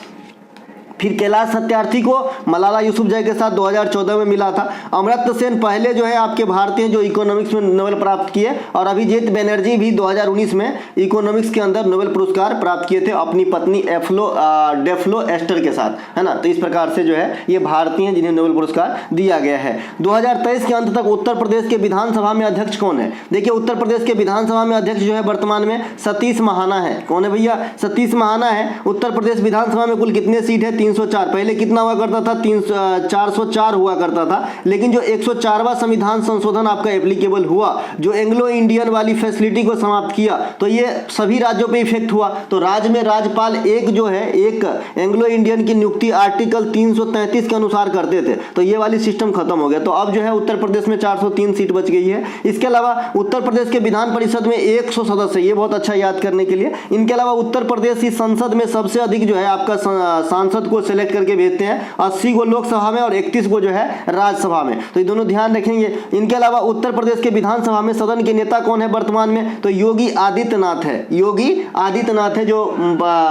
फिर कैलाश सत्यार्थी को मलाला यूसुफजई के साथ 2014 में मिला था। अमर्त्य सेन पहले जो है आपके भारतीय जो इकोनॉमिक्स में नोबेल प्राप्त किए, और अभिजीत बनर्जी भी 2019 में इकोनॉमिक्स के अंदर नोबेल पुरस्कार प्राप्त किए थे अपनी पत्नी डेफ्लो एस्टर के साथ, है ना। तो इस प्रकार से जो है ये भारतीय जिन्हें नोबेल पुरस्कार दिया गया है। 2023 के अंत तक उत्तर प्रदेश के विधानसभा में अध्यक्ष कौन है? देखिए उत्तर प्रदेश के विधानसभा में अध्यक्ष जो है वर्तमान में सतीश महाना है। कौन है भैया? सतीश महाना है। उत्तर प्रदेश विधानसभा में कुल कितने सीट है? 304। पहले कितना हुआ करता था? 404 हुआ करता था, लेकिन जो 104वां संविधान संशोधन आपका एप्लीकेबल हुआ, जो एंग्लो इंडियन वाली फैसिलिटी को समाप्त किया, तो ये सभी राज्यों पे इफेक्ट हुआ। तो राज्य में राज्यपाल एक जो है एक एंग्लो इंडियन की नियुक्ति आर्टिकल 333 के अनुसार करते थे, तो ये वाली सिस्टम खत्म हो गया। तो अब जो है उत्तर प्रदेश में 403 सीट बच गई है। इसके अलावा उत्तर प्रदेश के विधान परिषद में 100 सदस्य, ये बहुत अच्छा याद करने के लिए। इनके अलावा उत्तर प्रदेश की संसद में सबसे अधिक जो है आपका सांसद को सिलेक्ट करके भेजते हैं, 80 को लोकसभा में और 31 को जो है राज्यसभा में, तो ये दोनों ध्यान रखेंगे। इनके अलावा उत्तर प्रदेश के विधानसभा में सदन के नेता कौन है वर्तमान में? तो योगी आदित्यनाथ है। योगी आदित्यनाथ है जो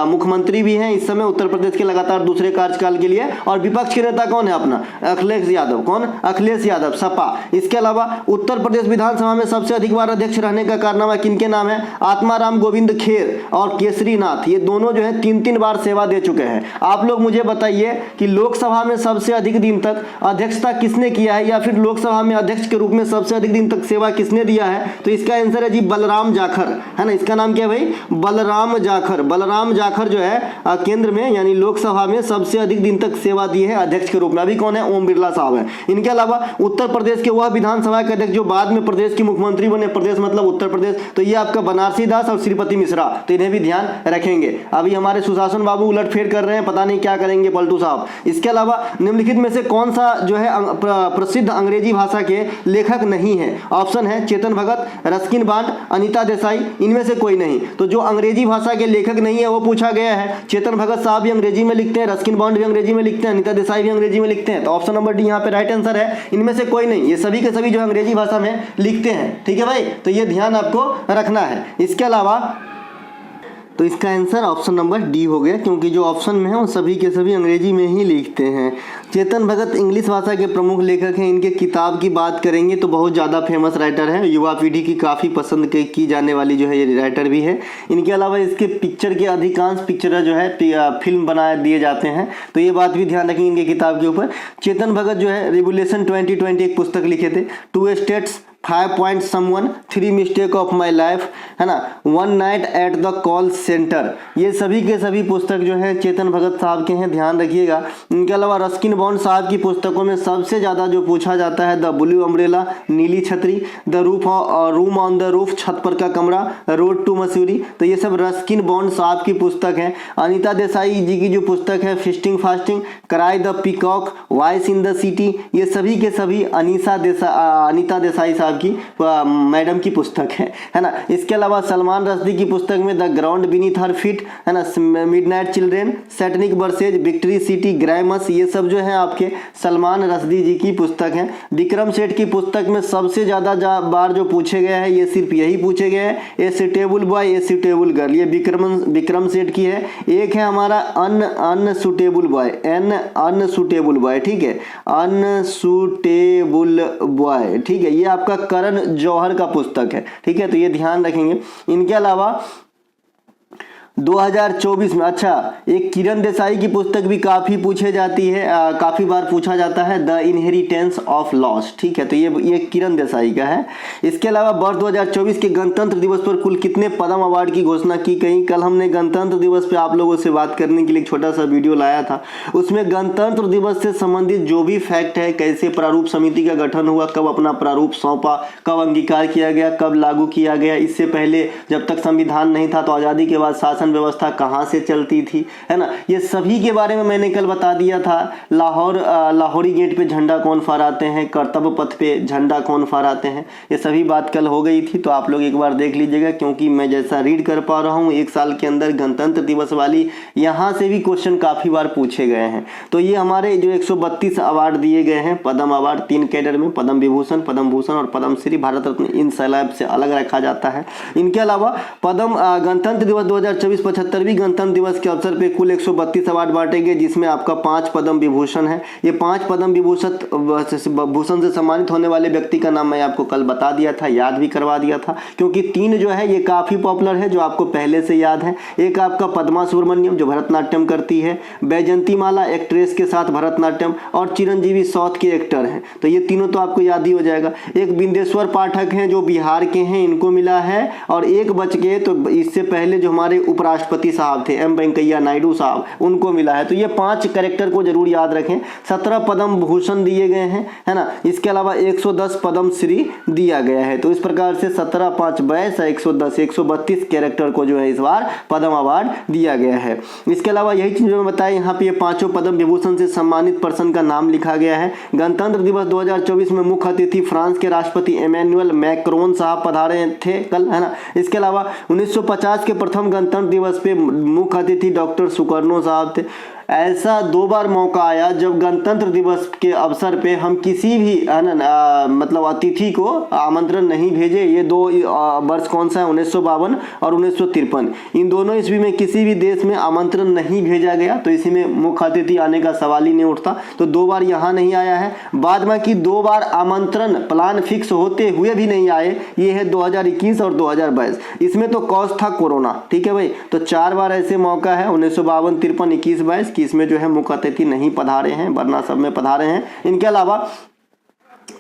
मुख्यमंत्री भी हैं इस समय उत्तर प्रदेश के लगातार दूसरे कार्यकाल के लिए। और विपक्ष के नेता कौन है अपना? अखिलेश यादव। कौन? अखिलेश यादव, सपा। इसके अलावा उत्तर प्रदेश विधानसभा में सबसे अधिक बार अध्यक्ष रहने का कारनामा किनके नाम है? आत्माराम गोविंद खेर और केसरीनाथ, ये दोनों जो है 3-3 बार सेवा दे चुके हैं। आप लोग मुझे बताइए कि लोकसभा में सबसे अधिक दिन तक अध्यक्षता किसने किया है, या फिर लोकसभा में अध्यक्ष के रूप में सबसे अधिक दिन तक सेवा किसने दिया है? तो इसका आंसर है जी बलराम जाखर, है ना। इसका नाम क्या है भाई? बलराम जाखर। बलराम जाखर जो है केंद्र में यानी लोकसभा में सबसे अधिक दिन तक सेवा दी है अध्यक्ष के रूप में। अभी कौन है? ओम बिरला साहब है। इनके अलावा उत्तर प्रदेश के वह विधानसभा के अध्यक्ष जो बाद में प्रदेश के मुख्यमंत्री बने, प्रदेश मतलब उत्तर प्रदेश, तो ये आपका बनारसी दास और श्रीपति मिश्रा, तो इन्हें भी ध्यान रखेंगे। अभी हमारे सुशासन बाबू उलटफेर कर रहे हैं, पता नहीं क्या करेंगे पलटू साहब। इसके अलावा निम्नलिखित में से कौन सा जो है प्रसिद्ध अंग्रेजी भाषा के लेखक नहीं है? ऑप्शन है चेतन भगत, रस्किन बॉन्ड, अनीता देसाई, इनमें से कोई नहीं। तो जो अंग्रेजी भाषा के लेखक नहीं है वो पूछा गया है। चेतन भगत साहब भी अंग्रेजी में लिखते हैं, रस्किन बॉन्ड भी अंग्रेजी में लिखते हैं, अनीता देसाई भी अंग्रेजी में लिखते हैं। तो ऑप्शन नंबर डी यहाँ पे राइट आंसर है। इनमें से कोई नहीं, ये सभी के सभी जो अंग्रेजी भाषा में लिखते हैं। ठीक है भाई, तो ये ध्यान आपको रखना है। इसके अलावा तो इसका आंसर ऑप्शन नंबर डी हो गया, क्योंकि जो ऑप्शन में है वो सभी के सभी अंग्रेजी में ही लिखते हैं। चेतन भगत इंग्लिश भाषा के प्रमुख लेखक हैं। इनके किताब की बात करेंगे तो बहुत ज़्यादा फेमस राइटर है, युवा पीढ़ी की काफ़ी पसंद की जाने वाली जो है ये राइटर भी है। इनके अलावा इसके पिक्चर के अधिकांश पिक्चर जो है फिल्म बना दिए जाते हैं, तो ये बात भी ध्यान रखेंगे इनके किताब के ऊपर। चेतन भगत जो है रिवोल्यूशन 2020 एक पुस्तक लिखे थे, 2 states 5 point someone, 3 mistake of my life, है ना, 1 night at the call centre, ये सभी के सभी पुस्तक जो है चेतन भगत साहब के हैं, ध्यान रखिएगा। इनके अलावा रस्किन बॉन्ड साहब की पुस्तकों में सबसे ज़्यादा जो पूछा जाता है द ब्लू अम्ब्रेला, नीली छतरी, the room on the roof, छत पर का कमरा, रोड टू मसूरी, तो ये सब रस्किन बॉन्ड साहब की पुस्तक है। अनीता देसाई जी की जो पुस्तक है fisting fasting, cry the peacock, voice in the city, ये सभी के सभी अनीता देसाई साहब की मैडम की पुस्तक है ना। इसके अलावा सलमान रश्दी की पुस्तक में the Ground Beneath Her Feet, है ना, Midnight Children, Satanic Verses, Victory City, Grimus, ये सब जो है आपके सलमान रश्दी जी की पुस्तक है। विक्रम सेठ की पुस्तक में सबसे ज़्यादा बार जो पूछे गए हैं ये सिर्फ यही पूछे गए हैं, a suitable boy, a suitable girl, ये विक्रम सेठ की है। एक है हमारा अनसुटेबल बॉय, अनसुटेबल बॉय, ठीक है, अनसुटेबल बॉय, ठीक है, ये आपका करण जौहर का पुस्तक है। ठीक है, तो ये ध्यान रखेंगे। इनके अलावा 2024 में अच्छा एक किरण देसाई की पुस्तक भी काफ़ी पूछे जाती है, काफ़ी बार पूछा जाता है, द इनहेरिटेंस ऑफ लॉस, ठीक है, तो ये किरण देसाई का है। इसके अलावा वर्ष 2024 के गणतंत्र दिवस पर कुल कितने पद्म अवार्ड की घोषणा की गई? कल हमने गणतंत्र दिवस पे आप लोगों से बात करने के लिए एक छोटा सा वीडियो लाया था, उसमें गणतंत्र दिवस से संबंधित जो भी फैक्ट है, कैसे प्रारूप समिति का गठन हुआ, कब अपना प्रारूप सौंपा, कब अंगीकार किया गया, कब लागू किया गया, इससे पहले जब तक संविधान नहीं था तो आज़ादी के बाद शासन व्यवस्था कहाँ से चलती थी, है ना, ये सभी के बारे में मैंने कल बता दिया था। लाहौरी गेट पे झंडा कौन फहराते हैं, कर्तव्य पथ पे झंडा कौन फहराते हैं, ये सभी बात कल हो गई थी, तो आप लोग एक बार देख लीजिएगा, क्योंकि मैं जैसा रीड कर पा रहा हूँ एक साल के अंदर गणतंत्र दिवस वाली यहाँ से भी क्वेश्चन काफ़ी बार पूछे गए हैं। तो ये हमारे जो 132 अवार्ड दिए गए हैं, पद्म अवार्ड 3 कैडर में, पद्म विभूषण, पद्म भूषण और पद्म श्री, भारत रत्न इन सैलाब से अलग रखा जाता है। इनके अलावा पद्म गणतंत्र दिवस 2024 75वीं गणतंत्र दिवस के अवसर पे कुल 132 अवार्ड बांटे गए, जिसमें आपका 5 पद्म विभूषण है। ये 5 पद्म विभूषण से सम्मानित होने वाले व्यक्ति का नाम मैं आपको कल बता दिया था, याद भी करवा दिया था, क्योंकि 3 जो है ये काफ़ी पॉपुलर है, जो आपको पहले से याद है। एक आपका पद्मा सुब्रमण्यम जो भरतनाट्यम करती है, बैजंती माला एक्ट्रेस के साथ भरतनाट्यम, और चिरंजीवी साउथ के एक्टर हैं। तो ये तीनों तो आपको याद ही हो जाएगा। एक बिंदेश्वर पाठक हैं जो बिहार के हैं, इनको मिला है। और एक बच गए, तो इससे पहले जो हमारे उपराष्ट्रपति साहब थे एम वेंकैया नायडू साहब, उनको मिला है। तो ये 5 कैरेक्टर को जरूर याद रखें। 17 पद्म भूषण दिए गए हैं, है ना। इसके अलावा 110 पद्म श्री दिया गया है। तो इस प्रकार से 17 5 22 110 132 कैरेक्टर को जो है इस बार पद्म अवार्ड दिया गया है। इसके अलावा यही चीज मैं बताया, यहाँ पे ये 5 पद्म विभूषण से सम्मानित पर्सन का नाम लिखा गया है। गणतंत्र दिवस 2024 में मुख्य अतिथि फ्रांस के राष्ट्रपति इमैनुअल मैक्रोन साहब पधारे थे कल, है ना। इसके अलावा 1950 के प्रथम गणतंत्र दिवस पे मुख्य अतिथि डॉक्टर सुकर्णो साहब थे। ऐसा 2 बार मौका आया जब गणतंत्र दिवस के अवसर पे हम किसी भी मतलब अतिथि को आमंत्रण नहीं भेजे। ये 2 वर्ष कौन सा है, 1952 और 1953। इन दोनों ईस्वी में किसी भी देश में आमंत्रण नहीं भेजा गया, तो इसी में मुख्य अतिथि आने का सवाल ही नहीं उठता। तो 2 बार यहाँ नहीं आया है। बाद में कि 2 बार आमंत्रण प्लान फिक्स होते हुए भी नहीं आए, ये है 2021 और 2022। इसमें तो कॉज था कोरोना, ठीक है भाई। तो 4 बार ऐसे मौका है, 1952, 53, 21, 22 कि इसमें जो है मुख्य अतिथि नहीं पधारे हैं, वरना सब में पधारे हैं। इनके अलावा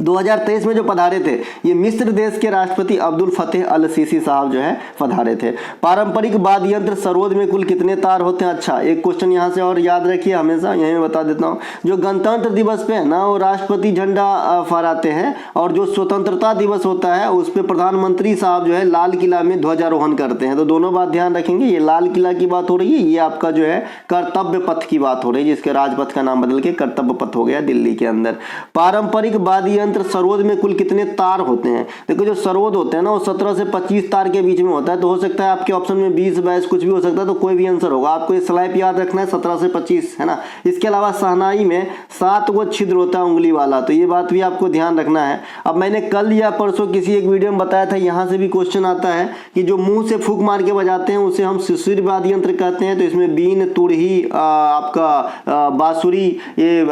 2023 में जो पधारे थे, ये मिस्र देश के राष्ट्रपति अब्दुल फतेह अल सीसी साहब जो है पधारे थे। पारंपरिक वाद्य यंत्र सरोद में कुल कितने तार होते हैं? अच्छा, एक क्वेश्चन यहाँ से और याद रखिए, हमेशा यही मैं बता देता हूँ। जो गणतंत्र दिवस पे है ना, वो राष्ट्रपति झंडा फहराते हैं, और जो स्वतंत्रता दिवस होता है उस पर प्रधानमंत्री साहब जो है लाल किला में ध्वजारोहण करते हैं। तो दोनों बात ध्यान रखेंगे। ये लाल किला की बात हो रही है, ये आपका जो है कर्तव्य पथ की बात हो रही है, जिसके राजपथ का नाम बदल के कर्तव्य पथ हो गया दिल्ली के अंदर। पारंपरिक वाद्य यंत्र सरोद में कुल कितने तार होते हैं? देखो, जो सरोद होते हैं ना, वो 17 से 25 तार के बीच में होता है। तो हो सकता है आपके ऑप्शन में 20 22 कुछ भी हो सकता है, तो कोई भी आंसर होगा। आपको ये स्लाइप याद रखना है, 17 से 25, है ना। इसके अलावा शहनाई में 7 गो छिद्र होता है उंगली वाला, तो ये बात भी आपको ध्यान रखना है। अब मैंने कल या परसों किसी एक वीडियो में बताया था, यहाँ से भी क्वेश्चन आता है कि जो मुंह से फूंक मार के बजाते हैं उसे हम शिशिर वाद्य यंत्र कहते हैं। तो इसमें बीन, तुरही, आपका बांसुरी, ये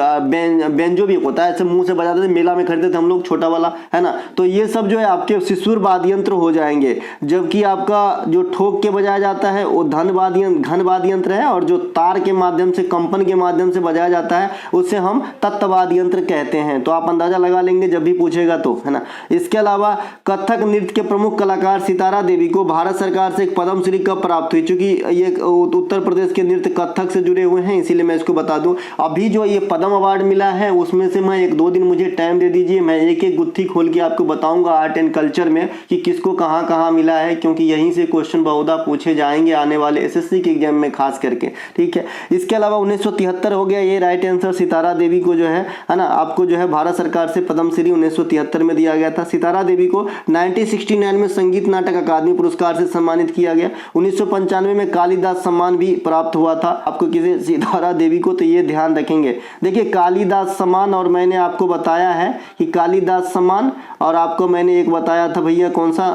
बेंजो भी होता है, ऐसे मुंह से बजाते थे, मेला में खरीदते थे हम लोग, छोटा वाला, है ना। तो ये सब जो है आपके शिशुर वाद्य यंत्र हो जाएंगे। जबकि आपका जो ठोक के बजाया जाता है वो घन वाद्य यंत्र है, और जो तार के माध्यम से, कंपन के माध्यम से बजाया जाता है उसे हम तत्व वाद्य यंत्र कहते हैं। तो आप अंदाजा लगा लेंगे जब भी पूछेगा तो, है ना। इसके अलावा कथक नृत्य के प्रमुख कलाकार सितारा देवी को भारत सरकार से एक पद्मश्री कब प्राप्त हुई? चूंकि ये उत्तर प्रदेश के नृत्य कथक से जुड़े हुए हैं, इसीलिए मैं इसको बता दूं। अभी जो ये पद्म अवार्ड मिला है उसमें से मैं 1-2 दिन मुझे टाइम दे दीजिए, मैं एक एक गुत्थी खोल के आपको बताऊंगा आर्ट एंड कल्चर में कि किसको कहां कहां मिला है, क्योंकि यहीं से क्वेश्चन बहुधा पूछे जाएंगे आने वाले एसएससी के एग्जाम में खास करके, ठीक है। इसके अलावा 1973 हो गया, ये राइट आंसर। सितारा देवी को जो है ना, आपको जो है भारत सरकार से पद्मश्री 1973 में दिया गया था। सितारा देवी को 1969 में संगीत नाटक अकादमी पुरस्कार से सम्मानित किया गया। 1995 में कालिदास सम्मान भी प्राप्त हुआ था आपको किसी सितारा देवी को, तो ये ध्यान रखेंगे। देखिए, कालिदास सम्मान, और मैंने आपको बताया है कि कालिदास सम्मान, और आपको मैंने एक बताया था भैया कौन सा,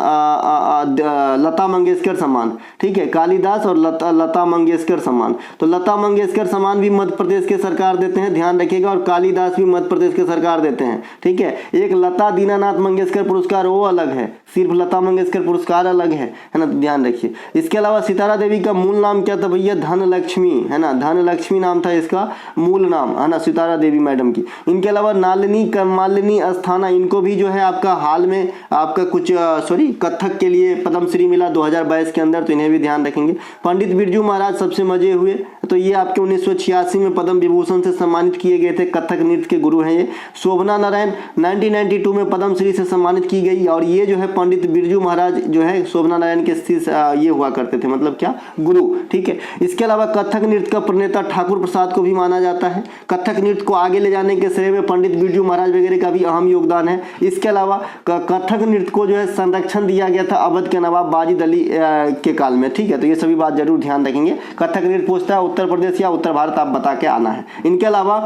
लता मंगेशकर सम्मान, ठीक है। कालिदास और लता मंगेशकर सम्मान। तो लता मंगेशकर सम्मान भी मध्य प्रदेश के सरकार देते हैं, ध्यान रखिएगा, और कालिदास भी मध्य प्रदेश के सरकार देते हैं, ठीक है। एक लता दीनानाथ मंगेशकर पुरस्कार वो अलग है, सिर्फ लता मंगेशकर पुरस्कार अलग है ना, ध्यान रखिए। इसके अलावा सितारा देवी का मूल नाम क्या था भैया? धनलक्ष्मी, है ना, धनलक्ष्मी नाम था इसका मूल नाम, है ना, सितारा देवी मैडम की। इनके अलावा नालिनी कमालिनी अस्थाना, इनको भी जो है आपका हाल में आपका कुछ कथक के लिए पद्मश्री मिला 2022 के अंदर, तो इन्हें भी ध्यान रखेंगे। पंडित बिरजू महाराज सबसे मजे हुए, तो ये आपके 1986 में पद्म विभूषण से सम्मानित किए गए थे, कथक नृत्य के गुरु हैं ये। शोभना नारायण 1992 में पद्मश्री से सम्मानित की गई, और ये जो है पंडित बिरजू महाराज जो है शोभना नारायण के ये हुआ करते थे, मतलब क्या, गुरु, ठीक है। इसके अलावा कथक नृत्य का प्रणेता ठाकुर प्रसाद को भी माना जाता है। कथक नृत्य को आगे ले जाने के श्रेय में पंडित बिरजू महाराज वगैरह का भी अहम योगदान है। इसके अलावा कथक नृत्य को जो है संरक्षण दिया गया था अवध के नवाब वाजिद अली के काल में, ठीक है। तो ये सभी बात जरूर ध्यान रखेंगे। कथक नृत्य पूछता है उत्तर प्रदेश या उत्तर भारत, आप बता के आना है। इनके अलावा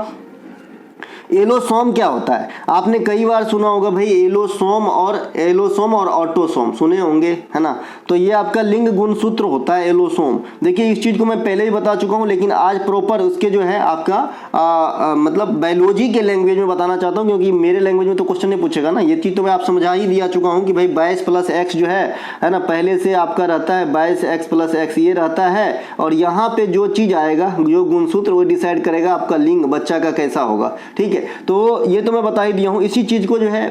एलोसोम क्या होता है? आपने कई बार सुना होगा भाई एलोसोम और ऑटोसोम सुने होंगे, है ना। तो ये आपका लिंग गुणसूत्र होता है एलोसोम। देखिए इस चीज को मैं पहले ही बता चुका हूं, लेकिन आज प्रॉपर उसके जो है आपका मतलब बायोलॉजी के लैंग्वेज में बताना चाहता हूं, क्योंकि मेरे लैंग्वेज में तो क्वेश्चन नहीं पूछेगा ना। ये चीज तो मैं आप समझा ही दिया चुका हूं कि भाई 22 + x जो है ना, पहले से आपका रहता है 22x + x ये रहता है, और यहाँ पे जो चीज आएगा, जो गुणसूत्र, वो डिसाइड करेगा आपका लिंग बच्चा का कैसा होगा, ठीक है। तो ये तो मैं बता ही दिया हूँ। इसी चीज को जो है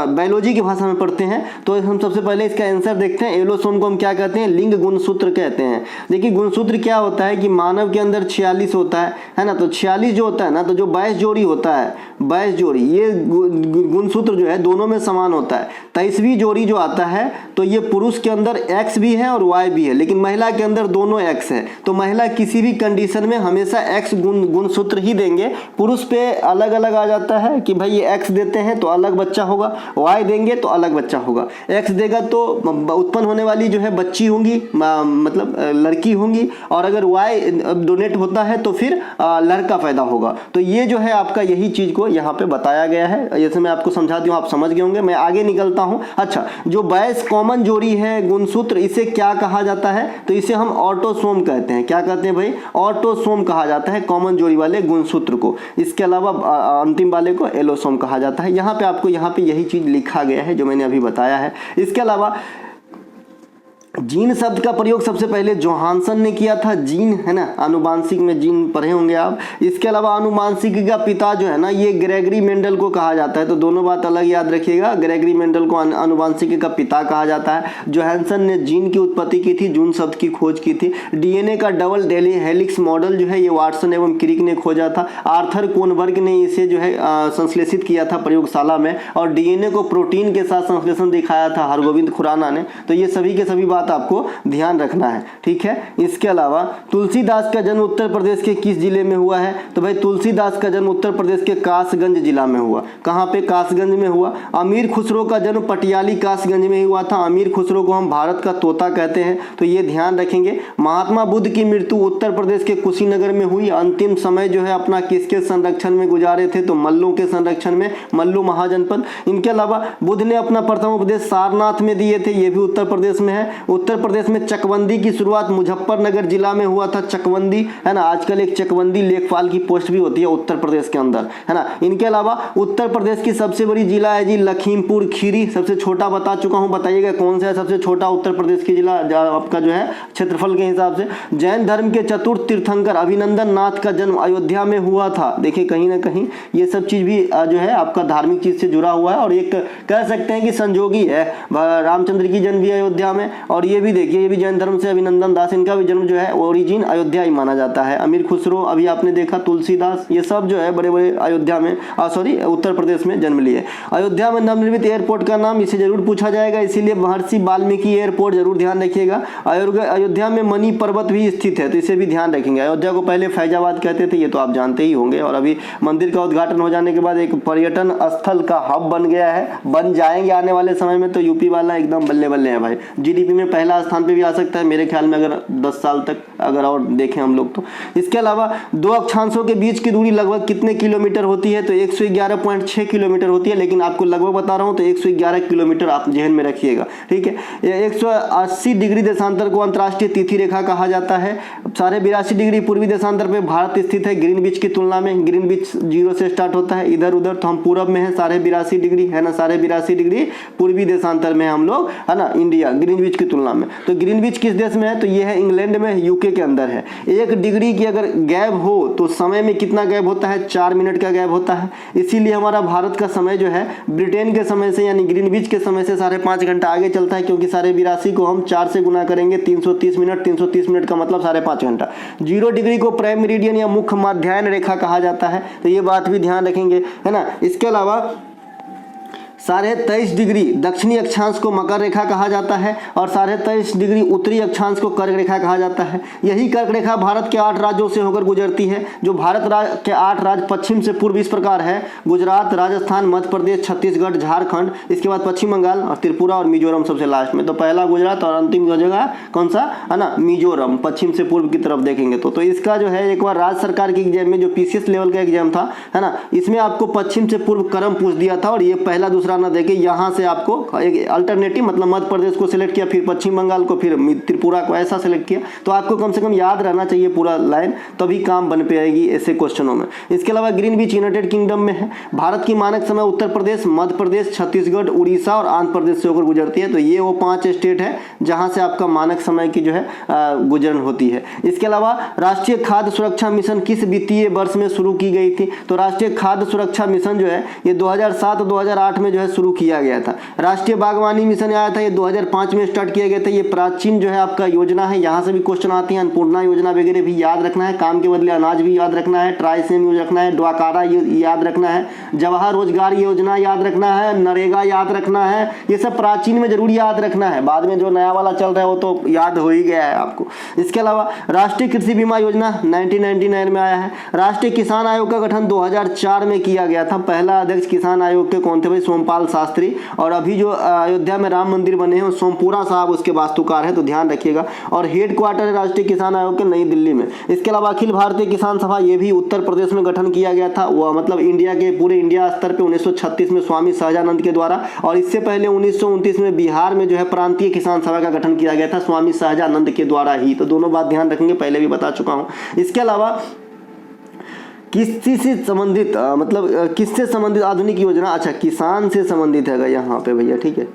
बायोलॉजी की भाषा में पढ़ते हैं, तो हम सबसे पहले इसका आंसर देखते हैं। एलोसोम को हम क्या कहते हैं? लिंग गुणसूत्र कहते हैं। देखिए गुणसूत्र क्या होता है कि मानव के अंदर 46 होता है ना। तो 46 जो होता है ना, तो जो 22 जोड़ी होता है, 22 जोड़ी, ये गुणसूत्र जो है दोनों में समान होता है। 23वीं जोड़ी जो आता है, तो ये पुरुष के अंदर X भी है और Y भी है, लेकिन महिला के अंदर दोनों X है। तो महिला किसी भी कंडीशन में हमेशा X गुणसूत्र ही देंगे। पुरुष पे अलग अलग आ जाता है कि भाई ये X देते हैं तो अलग बच्चा होगा, Y देंगे तो अलग बच्चा होगा। X देगा तो उत्पन्न होने वाली जो है बच्ची होंगी, मतलब लड़की होंगी, और अगर Y डोनेट होता है तो फिर लड़का पैदा होगा। तो ये जो है आपका यही चीज को यहाँ पे बताया गया है। जैसे मैं आपको समझाती हूँ, आप समझ गए होंगे। मैं आगे निकलता हूँ। अच्छा, जो 22 कॉमन जोड़ी है गुणसूत्र, इसे क्या कहा जाता है? तो इसे हम ऑटोसोम कहते हैं। क्या कहते हैं भाई? ऑटोसोम कहा जाता है कॉमन जोड़ी वाले गुणसूत्र को। इसके अलावा अंतिम वाले को एलोसोम कहा जाता है। यहाँ पे आपको यहाँ पे यही चीज लिखा गया है जो मैंने अभी बताया है। इसके अलावा जीन शब्द का प्रयोग सबसे पहले जोहानसन ने किया था। जीन, है ना, आनुवांशिक में जीन पढ़े होंगे आप। इसके अलावा आनुवांशिकी का पिता जो है ना, ये ग्रेगरी मेंडल को कहा जाता है। तो दोनों बात अलग याद रखिएगा। ग्रेगरी मेंडल को आनुवांशिकी का पिता कहा जाता है। जोहानसन ने जीन की उत्पत्ति की थी, जून शब्द की खोज की थी। डीएनए का डबल हेलिक्स मॉडल जो है ये वाटसन एवं क्रिक ने खोजा था। आर्थर कोनबर्ग ने इसे जो है संश्लेषित किया था प्रयोगशाला में, और डीएनए को प्रोटीन के साथ संश्लेषण दिखाया था हरगोविंद खुराना ने। तो ये सभी के सभी बात आपको ध्यान रखना है, ठीक है। इसके अलावा तुलसीदास का जन्म उत्तर प्रदेश के किस जिले में हुआ है? तो भाई तुलसीदास का जन्म उत्तर प्रदेश के कासगंज जिला में हुआ। कहाँ पे? कासगंज में हुआ। अमीर खुसरो का जन्म पटियाली कासगंज में हुआ था। अमीर खुसरो को हम भारत का तोता कहते हैं, तो ये ध्यान रखेंगे। महात्मा बुद्ध की मृत्यु उत्तर प्रदेश के कुशीनगर में हुई। अंतिम समय जो है अपना किसके संरक्षण में गुजारे थे? तो मल्लों के संरक्षण में, मल्लू महाजनपद। इनके अलावा बुद्ध ने अपना प्रथम उपदेश सारनाथ में दिए थे, ये भी उत्तर प्रदेश में है। उत्तर प्रदेश में चकबंदी की शुरुआत मुजफ्फरनगर जिला में हुआ था। चकबंदी, है ना, आजकल एक चकबंदी लेखपाल की पोस्ट भी होती है उत्तर प्रदेश के अंदर, है ना। इनके अलावा उत्तर प्रदेश की सबसे बड़ी जिला है जी लखीमपुर खीरी। सबसे छोटा बता चुका हूं, बताइएगा कौन सा है सबसे छोटा उत्तर प्रदेश की जिला आपका जो है क्षेत्रफल के हिसाब से। जैन धर्म के चतुर्थ तीर्थंकर अभिनंदन नाथ का जन्म अयोध्या में हुआ था। देखिए कहीं ना कहीं ये सब चीज भी जो है आपका धार्मिक चीज से जुड़ा हुआ है, और एक कह सकते हैं कि संजोगी है। रामचंद्र की जन्म भी अयोध्या में, और ये भी देखिए ये भी जैन धर्म से अभिनंदन दास, इनका भी जन्म जो है ओरिजिन अयोध्या ही माना जाता है। अमीर खुसरो अभी आपने देखा, तुलसीदास, ये सब जो है बड़े बड़े अयोध्या में उत्तर प्रदेश में जन्म लिए। अयोध्या में नवनिर्मित एयरपोर्ट का नाम, इसे जरूर पूछा जाएगा, इसीलिए महर्षि वाल्मीकि एयरपोर्ट जरूर ध्यान रखिएगा। अयोध्या में मणि पर्वत भी स्थित है, तो इसे भी ध्यान रखेंगे। अयोध्या को पहले फैजाबाद कहते थे, ये तो आप जानते ही होंगे, और अभी मंदिर का उद्घाटन हो जाने के बाद एक पर्यटन स्थल का हब बन गया है, बन जाएंगे आने वाले समय में। तो यूपी वाला एकदम बल्ले बल्ले है भाई, जीडीपी में पहला स्थान पे भी आ सकता है मेरे ख्याल में, अगर 10 साल तक अगर और देखें हम लोग तो। इसके अलावा दो अक्षांशों के बीच की दूरी लगभग कितने किलोमीटर होती है? तो 111.6 किलोमीटर होती है, लेकिन आपको लगभग बता रहा हूं, तो 111 किलोमीटर आप जहन में रखिएगा, ठीक है। 180 डिग्री देशांतर को अंतर्राष्ट्रीय तिथि रेखा कहा जाता है। 82.5 डिग्री पूर्वी देशांतर पे भारत स्थित है ग्रीनविच की तुलना में। ग्रीनविच 0 से स्टार्ट होता है, इधर उधर, तो हम पूरब में है 82.5 डिग्री, है ना, 82.5 डिग्री पूर्वी देशांतर में हम लोग, है ना, इंडिया ग्रीनविच की तुलना में। तो ग्रीनविच किस देश में है? तो ये है इंग्लैंड में, यूके के अंदर है। 1 डिग्री की अगर गैप हो तो समय में कितना गैप होता है? 4 मिनट का गैप होता है। इसीलिए हमारा भारत का समय जो है ब्रिटेन के समय से यानी ग्रीनविच के समय से 5.5 घंटा आगे चलता है, क्योंकि 82.5 को हम 4 से गुना करेंगे, 330 मिनट, 330 मिनट का मतलब 5.5 घंटा। 0 डिग्री को प्राइम मेरिडियन या मुख्य मध्याह्न रेखा कहा जाता है, तो ये बात भी ध्यान रखेंगे, है ना। इसके अलावा 23.5 डिग्री दक्षिणी अक्षांश को मकर रेखा कहा जाता है और 23.5 डिग्री उत्तरी अक्षांश को कर्क रेखा कहा जाता है। यही कर्क रेखा भारत के 8 राज्यों से होकर गुजरती है। जो भारत के 8 राज्य पश्चिम से पूर्व इस प्रकार है: गुजरात, राजस्थान, मध्य प्रदेश, छत्तीसगढ़, झारखंड, इसके बाद पश्चिम बंगाल और त्रिपुरा और मिजोरम सबसे लास्ट में। तो पहला गुजरात और अंतिम जगह कौन सा है ना, मिजोरम, पश्चिम से पूर्व की तरफ देखेंगे तो इसका जो है एक बार राज्य सरकार के एग्जाम में जो पीसीएस लेवल का एग्जाम था है ना, इसमें आपको पश्चिम से पूर्व क्रम पूछ दिया था और ये पहला दूसरा ना देके यहाँ से आपको एक अल्टरनेटिव मतलब मध्य प्रदेश को सिलेक्ट किया, फिर पश्चिम बंगाल को, फिर त्रिपुरा को, ऐसा सिलेक्ट किया। तो आपको कम से कम याद रहना चाहिए पूरा लाइन, तभी काम बन पाएगी ऐसे क्वेश्चनों में। इसके अलावा ग्रीनविच यूनाइटेड किंगडम में है। भारत की मानक समय उत्तर प्रदेश, मध्य प्रदेश, छत्तीसगढ़, उड़ीसा और आंध्र प्रदेश से होकर गुजरती है। तो ये वो 5 स्टेट है जहां से आपका मानक समय की जो है गुजरन होती है। इसके अलावा राष्ट्रीय खाद्य सुरक्षा मिशन किस वित्तीय वर्ष में शुरू की गई थी? तो राष्ट्रीय खाद्य सुरक्षा मिशन जो है ये 2007-2008 में जो है शुरू किया गया था। राष्ट्रीय बागवानी मिशन आया था, ये 2005 में स्टार्ट किया गया था। ये प्राचीन जो है आपका योजना है, यहाँ से भी क्वेश्चन आती है। अन्नपूर्णा योजना वगैरह भी याद रखना है, काम के बदले अनाज भी याद रखना है, ट्राइसेम यूज रखना है, ड्वाकारा याद रखना है, जवाहर रोजगार योजना याद रखना है, नरेगा याद रखना है। ये सब प्राचीन में जरूर याद रखना है, बाद में जो नया वाला चल रहा है वो तो याद हो ही गया है आपको। इसके अलावा राष्ट्रीय कृषि बीमा योजना 1999 में आया है। राष्ट्रीय किसान आयोग का गठन 2004 में किया गया था। पहला अध्यक्ष किसान आयोग के कौन थे भाई? सोमपाल शास्त्री। और अभी जो अयोध्या में राम मंदिर बने हैं सोमपुरा साहब उसके वास्तुकार है, तो ध्यान रखिएगा। और हेड क्वार्टर है राष्ट्रीय किसान आयोग के नई दिल्ली में। इसके अलावा अखिल भारतीय किसान सभा, ये भी उत्तर प्रदेश में गठन किया गया था। वो मतलब इंडिया के पूरे इंडिया स्तर पे 1936 में स्वामी सहजानंद के द्वारा, और इससे पहले 1929 में बिहार में जो है प्रांतीय किसान सभा का गठन किया गया था स्वामी सहजानंद के द्वारा ही। तो दोनों बात ध्यान रखेंगे, पहले भी बता चुका हूं। इसके अलावा किससे संबंधित मतलब किससे संबंधित आधुनिक योजना, अच्छा किसान से संबंधित है यहाँ पे भैया, ठीक है।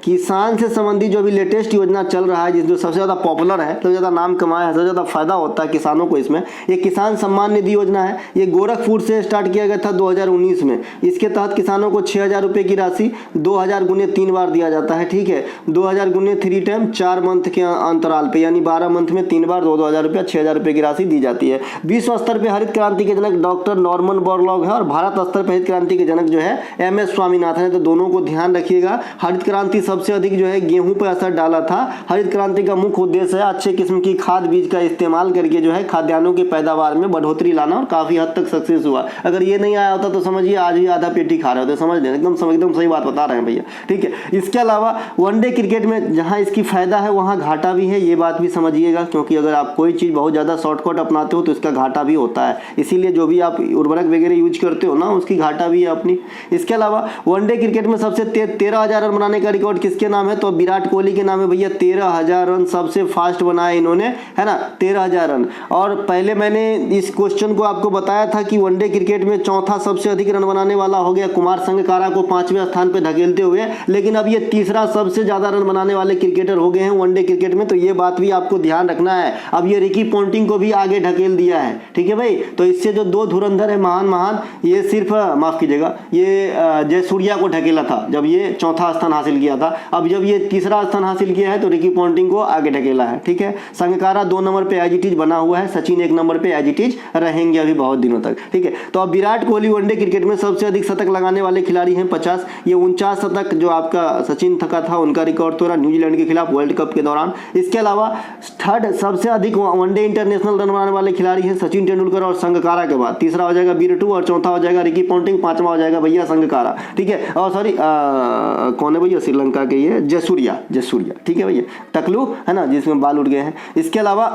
किसान से संबंधित जो भी लेटेस्ट योजना चल रहा है, जिसमें सबसे ज़्यादा पॉपुलर है, सबसे ज़्यादा नाम कमाया है, सबसे ज़्यादा फायदा होता है किसानों को इसमें, ये किसान सम्मान निधि योजना है। ये गोरखपुर से स्टार्ट किया गया था 2019 में। इसके तहत किसानों को 6,000 रुपये की राशि 2,000 गुने 3 बार दिया जाता है, ठीक है। 2,000 गुने 3 टाइम 4 मंथ के अंतराल पे, यानी 12 मंथ में 3 बार 2,000 रुपया, 6,000 रुपये की राशि दी जाती है। विश्व स्तर पर हरित क्रांति के जनक डॉक्टर नॉर्मन बोरलॉग है और भारत स्तर पर हरित क्रांति के जनक जो है MS स्वामीनाथन है। तो दोनों को ध्यान रखिएगा। हरित क्रांति सबसे अधिक जो है गेहूं पर असर डाला था। हरित क्रांति का मुख्य उद्देश्य है अच्छे किस्म की खाद बीज का इस्तेमाल करके जो है खाद्यान्नों की पैदावार में बढ़ोतरी लाना, और काफी हद तक सक्सेस हुआ। अगर ये नहीं आया होता तो समझिए आज भी आधा पेटी खा रहे होते, समझ लें, एकदम सही बात बता रहे हैं भैया, ठीक है। इसके अलावा वनडे क्रिकेट में जहां इसकी फायदा है वहां घाटा भी है, ये बात भी समझिएगा, क्योंकि अगर आप कोई चीज बहुत ज्यादा शॉर्टकट अपनाते हो तो इसका घाटा भी होता है। इसीलिए जो भी आप उर्वरक वगैरह यूज करते हो ना, उसकी घाटा भी है अपनी। इसके अलावा वनडे क्रिकेट में सबसे 13,000 रन बनाने का रिकॉर्ड किसके नाम है? तो विराट कोहली के नाम है भैया। 13,000 रन सबसे फास्ट बनाए इन्होंने, है ना, 13,000 रन। और पहले मैंने इस क्वेश्चन को आपको बताया था कि वनडे क्रिकेट में चौथा सबसे अधिक रन बनाने वाला हो गया कुमार संगकारा को 5वें स्थान पे धकेलते हुए, लेकिन अब ये तीसरा सबसे ज्यादा रन बनाने वाले क्रिकेटर हो गए हैं वनडे क्रिकेट में। तो ये बात भी आपको ध्यान रखना है। अब ये रिकी पॉन्टिंग को भी आगे ढकेल दिया है, ठीक है भाई। तो इससे जो 2 धुरंधर है महान, ये सिर्फ माफ कीजिएगा, ये जयसूर्या को ढकेला था जब ये चौथा स्थान हासिल किया था। अब जब ये तीसरा स्थान हासिल किया है तो रिकी पॉन्टिंग को आगे ढकेला है, ठीक है। संगकारा 2 नंबर पे एज इट इज बना हुआ है, सचिन 1 नंबर पे एज इट इज रहेंगे अभी बहुत दिनों तक, ठीक है। तो अब विराट कोहली वनडे क्रिकेट में सबसे अधिक शतक लगाने वाले खिलाड़ी हैं 50। ये 49 शतक जो आपका सचिन का था उनका रिकॉर्ड तोड़ा न्यूजीलैंड के खिलाफ वर्ल्ड कप के दौरान। इसके अलावा थर्ड सबसे अधिक वनडे इंटरनेशनल रन बनाने वाले खिलाड़ी हैं सचिन तेंदुलकर और संगकारा के बाद। तीसरा हो जाएगा बीरटू और चौथा हो जाएगा रिकी पॉन्टिंग, 5वां हो जाएगा भैया संगकारा, ठीक है। और सॉरी कौन है भैया, श्रीलंका के ये जयसूर्या, ठीक है भैया, टकलू है ना जिसमें बाल उठ गए हैं। इसके अलावा